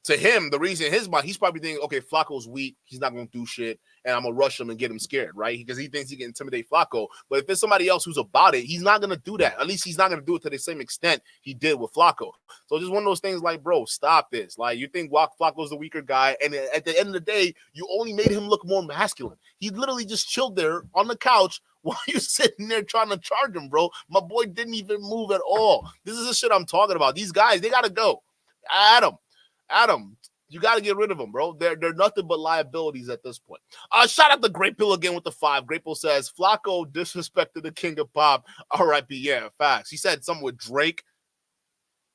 to him, the reason in his mind, he's probably thinking, okay, Flacco's weak. He's not going to do shit, and I'm going to rush him and get him scared, right? Because he thinks he can intimidate Flacco. But if it's somebody else who's about it, he's not going to do that. At least he's not going to do it to the same extent he did with Flacco. So just one of those things like, bro, stop this. Like, you think Flacco's the weaker guy, and at the end of the day, you only made him look more masculine. He literally just chilled there on the couch while you're sitting there trying to charge him, bro. My boy didn't even move at all. This is the shit I'm talking about. These guys, they got to go. Adam, you got to get rid of them, bro. They're nothing but liabilities at this point. Shout out to Great Pill again with the 5. Great Pill says, Flacco disrespected the king of pop. R.I.P. Yeah, facts. He said something with Drake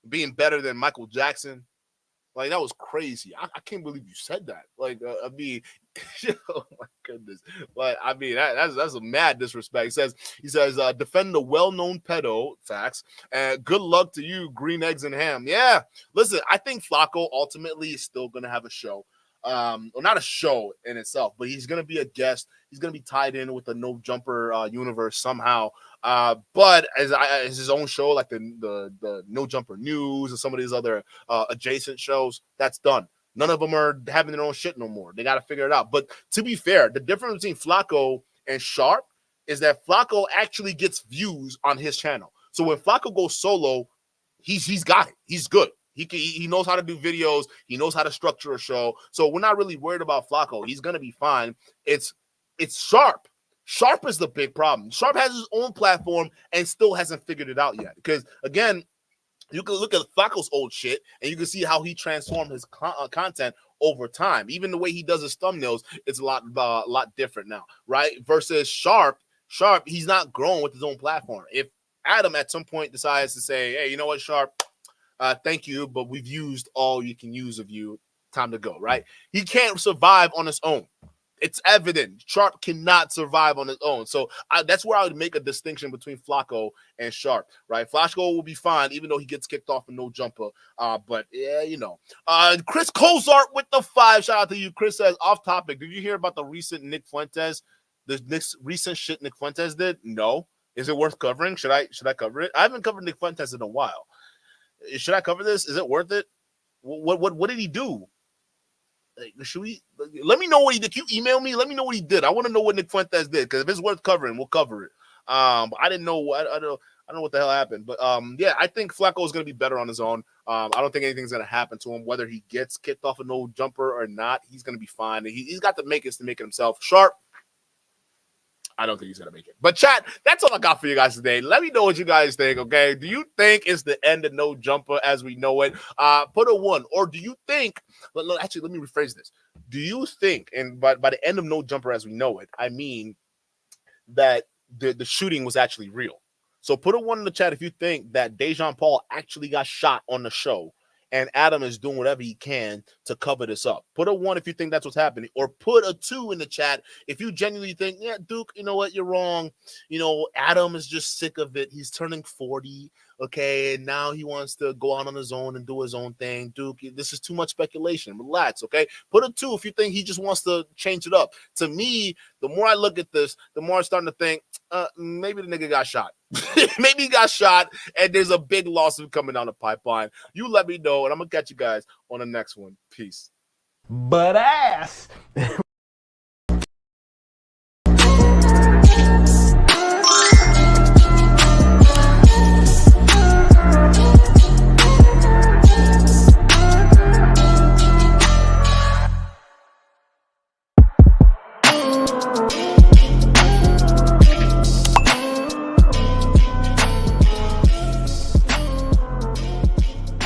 being better than Michael Jackson. Like, that was crazy. I can't believe you said that. Like, I mean, oh my goodness. Like, I mean, that's a mad disrespect. He says, defend the well-known pedo, facts, and good luck to you, green eggs and ham. Yeah, listen, I think Flacco ultimately is still going to have a show. Well, not a show in itself, but he's going to be a guest. He's going to be tied in with the NoJumper universe somehow. But as his own show, like the NoJumper News and some of these other adjacent shows, that's done. None of them are having their own shit no more. They got to figure it out. But to be fair, the difference between Flacco and Sharp is that Flacco actually gets views on his channel. So when Flacco goes solo, he's got it. He's good. He knows how to do videos. He knows how to structure a show. So we're not really worried about Flacco. He's going to be fine. It's Sharp. Sharp is the big problem. Sharp has his own platform and still hasn't figured it out yet. Because, again, you can look at Flacco's old shit and you can see how he transformed his content over time. Even the way he does his thumbnails, it's a lot different now, right? Versus Sharp, he's not growing with his own platform. If Adam at some point decides to say, hey, you know what, Sharp, thank you, but we've used all you can use of you. Time to go, right? He can't survive on his own. It's evident. Sharp cannot survive on his own. So that's where I would make a distinction between Flacco and Sharp, right? Flacco will be fine, even though he gets kicked off of NoJumper. But, yeah, you know. Chris Cozart with the 5. Shout out to you. Chris says, off topic, did you hear about the recent Nick Fuentes? The recent shit Nick Fuentes did? No. Is it worth covering? Should I cover it? I haven't covered Nick Fuentes in a while. Should I cover this? Is it worth it? What did he do? Like, should we? Let me know what he did. Can you email me? Let me know what he did. I want to know what Nick Fuentes did, because if it's worth covering, we'll cover it. But I didn't know. I don't know what the hell happened. But yeah, I think Flacco is going to be better on his own. I don't think anything's going to happen to him, whether he gets kicked off a NoJumper or not. He's going to be fine. He's got the makings to make it himself. Sharp, I don't think he's going to make it. But chat, that's all I got for you guys today. Let me know what you guys think, okay? Do you think it's the end of NoJumper as we know it? Put a 1. Or do you think, actually, let me rephrase this. Do you think, and by the end of NoJumper as we know it, I mean that the shooting was actually real? So put a 1 in the chat if you think that Dejon Paul actually got shot on the show and Adam is doing whatever he can to cover this up. Put a 1 if you think that's what's happening, or put a 2 in the chat if you genuinely think, yeah, Duke, you know what, you're wrong. You know, Adam is just sick of it. He's turning 40, okay, and now he wants to go out on his own and do his own thing. Duke, this is too much speculation. Relax, okay? Put a 2 if you think he just wants to change it up. To me, the more I look at this, the more I'm starting to think, maybe the nigga got shot. Maybe he got shot, and there's a big lawsuit coming down the pipeline. You let me know, and I'm going to catch you guys on the next one. Peace. But ass.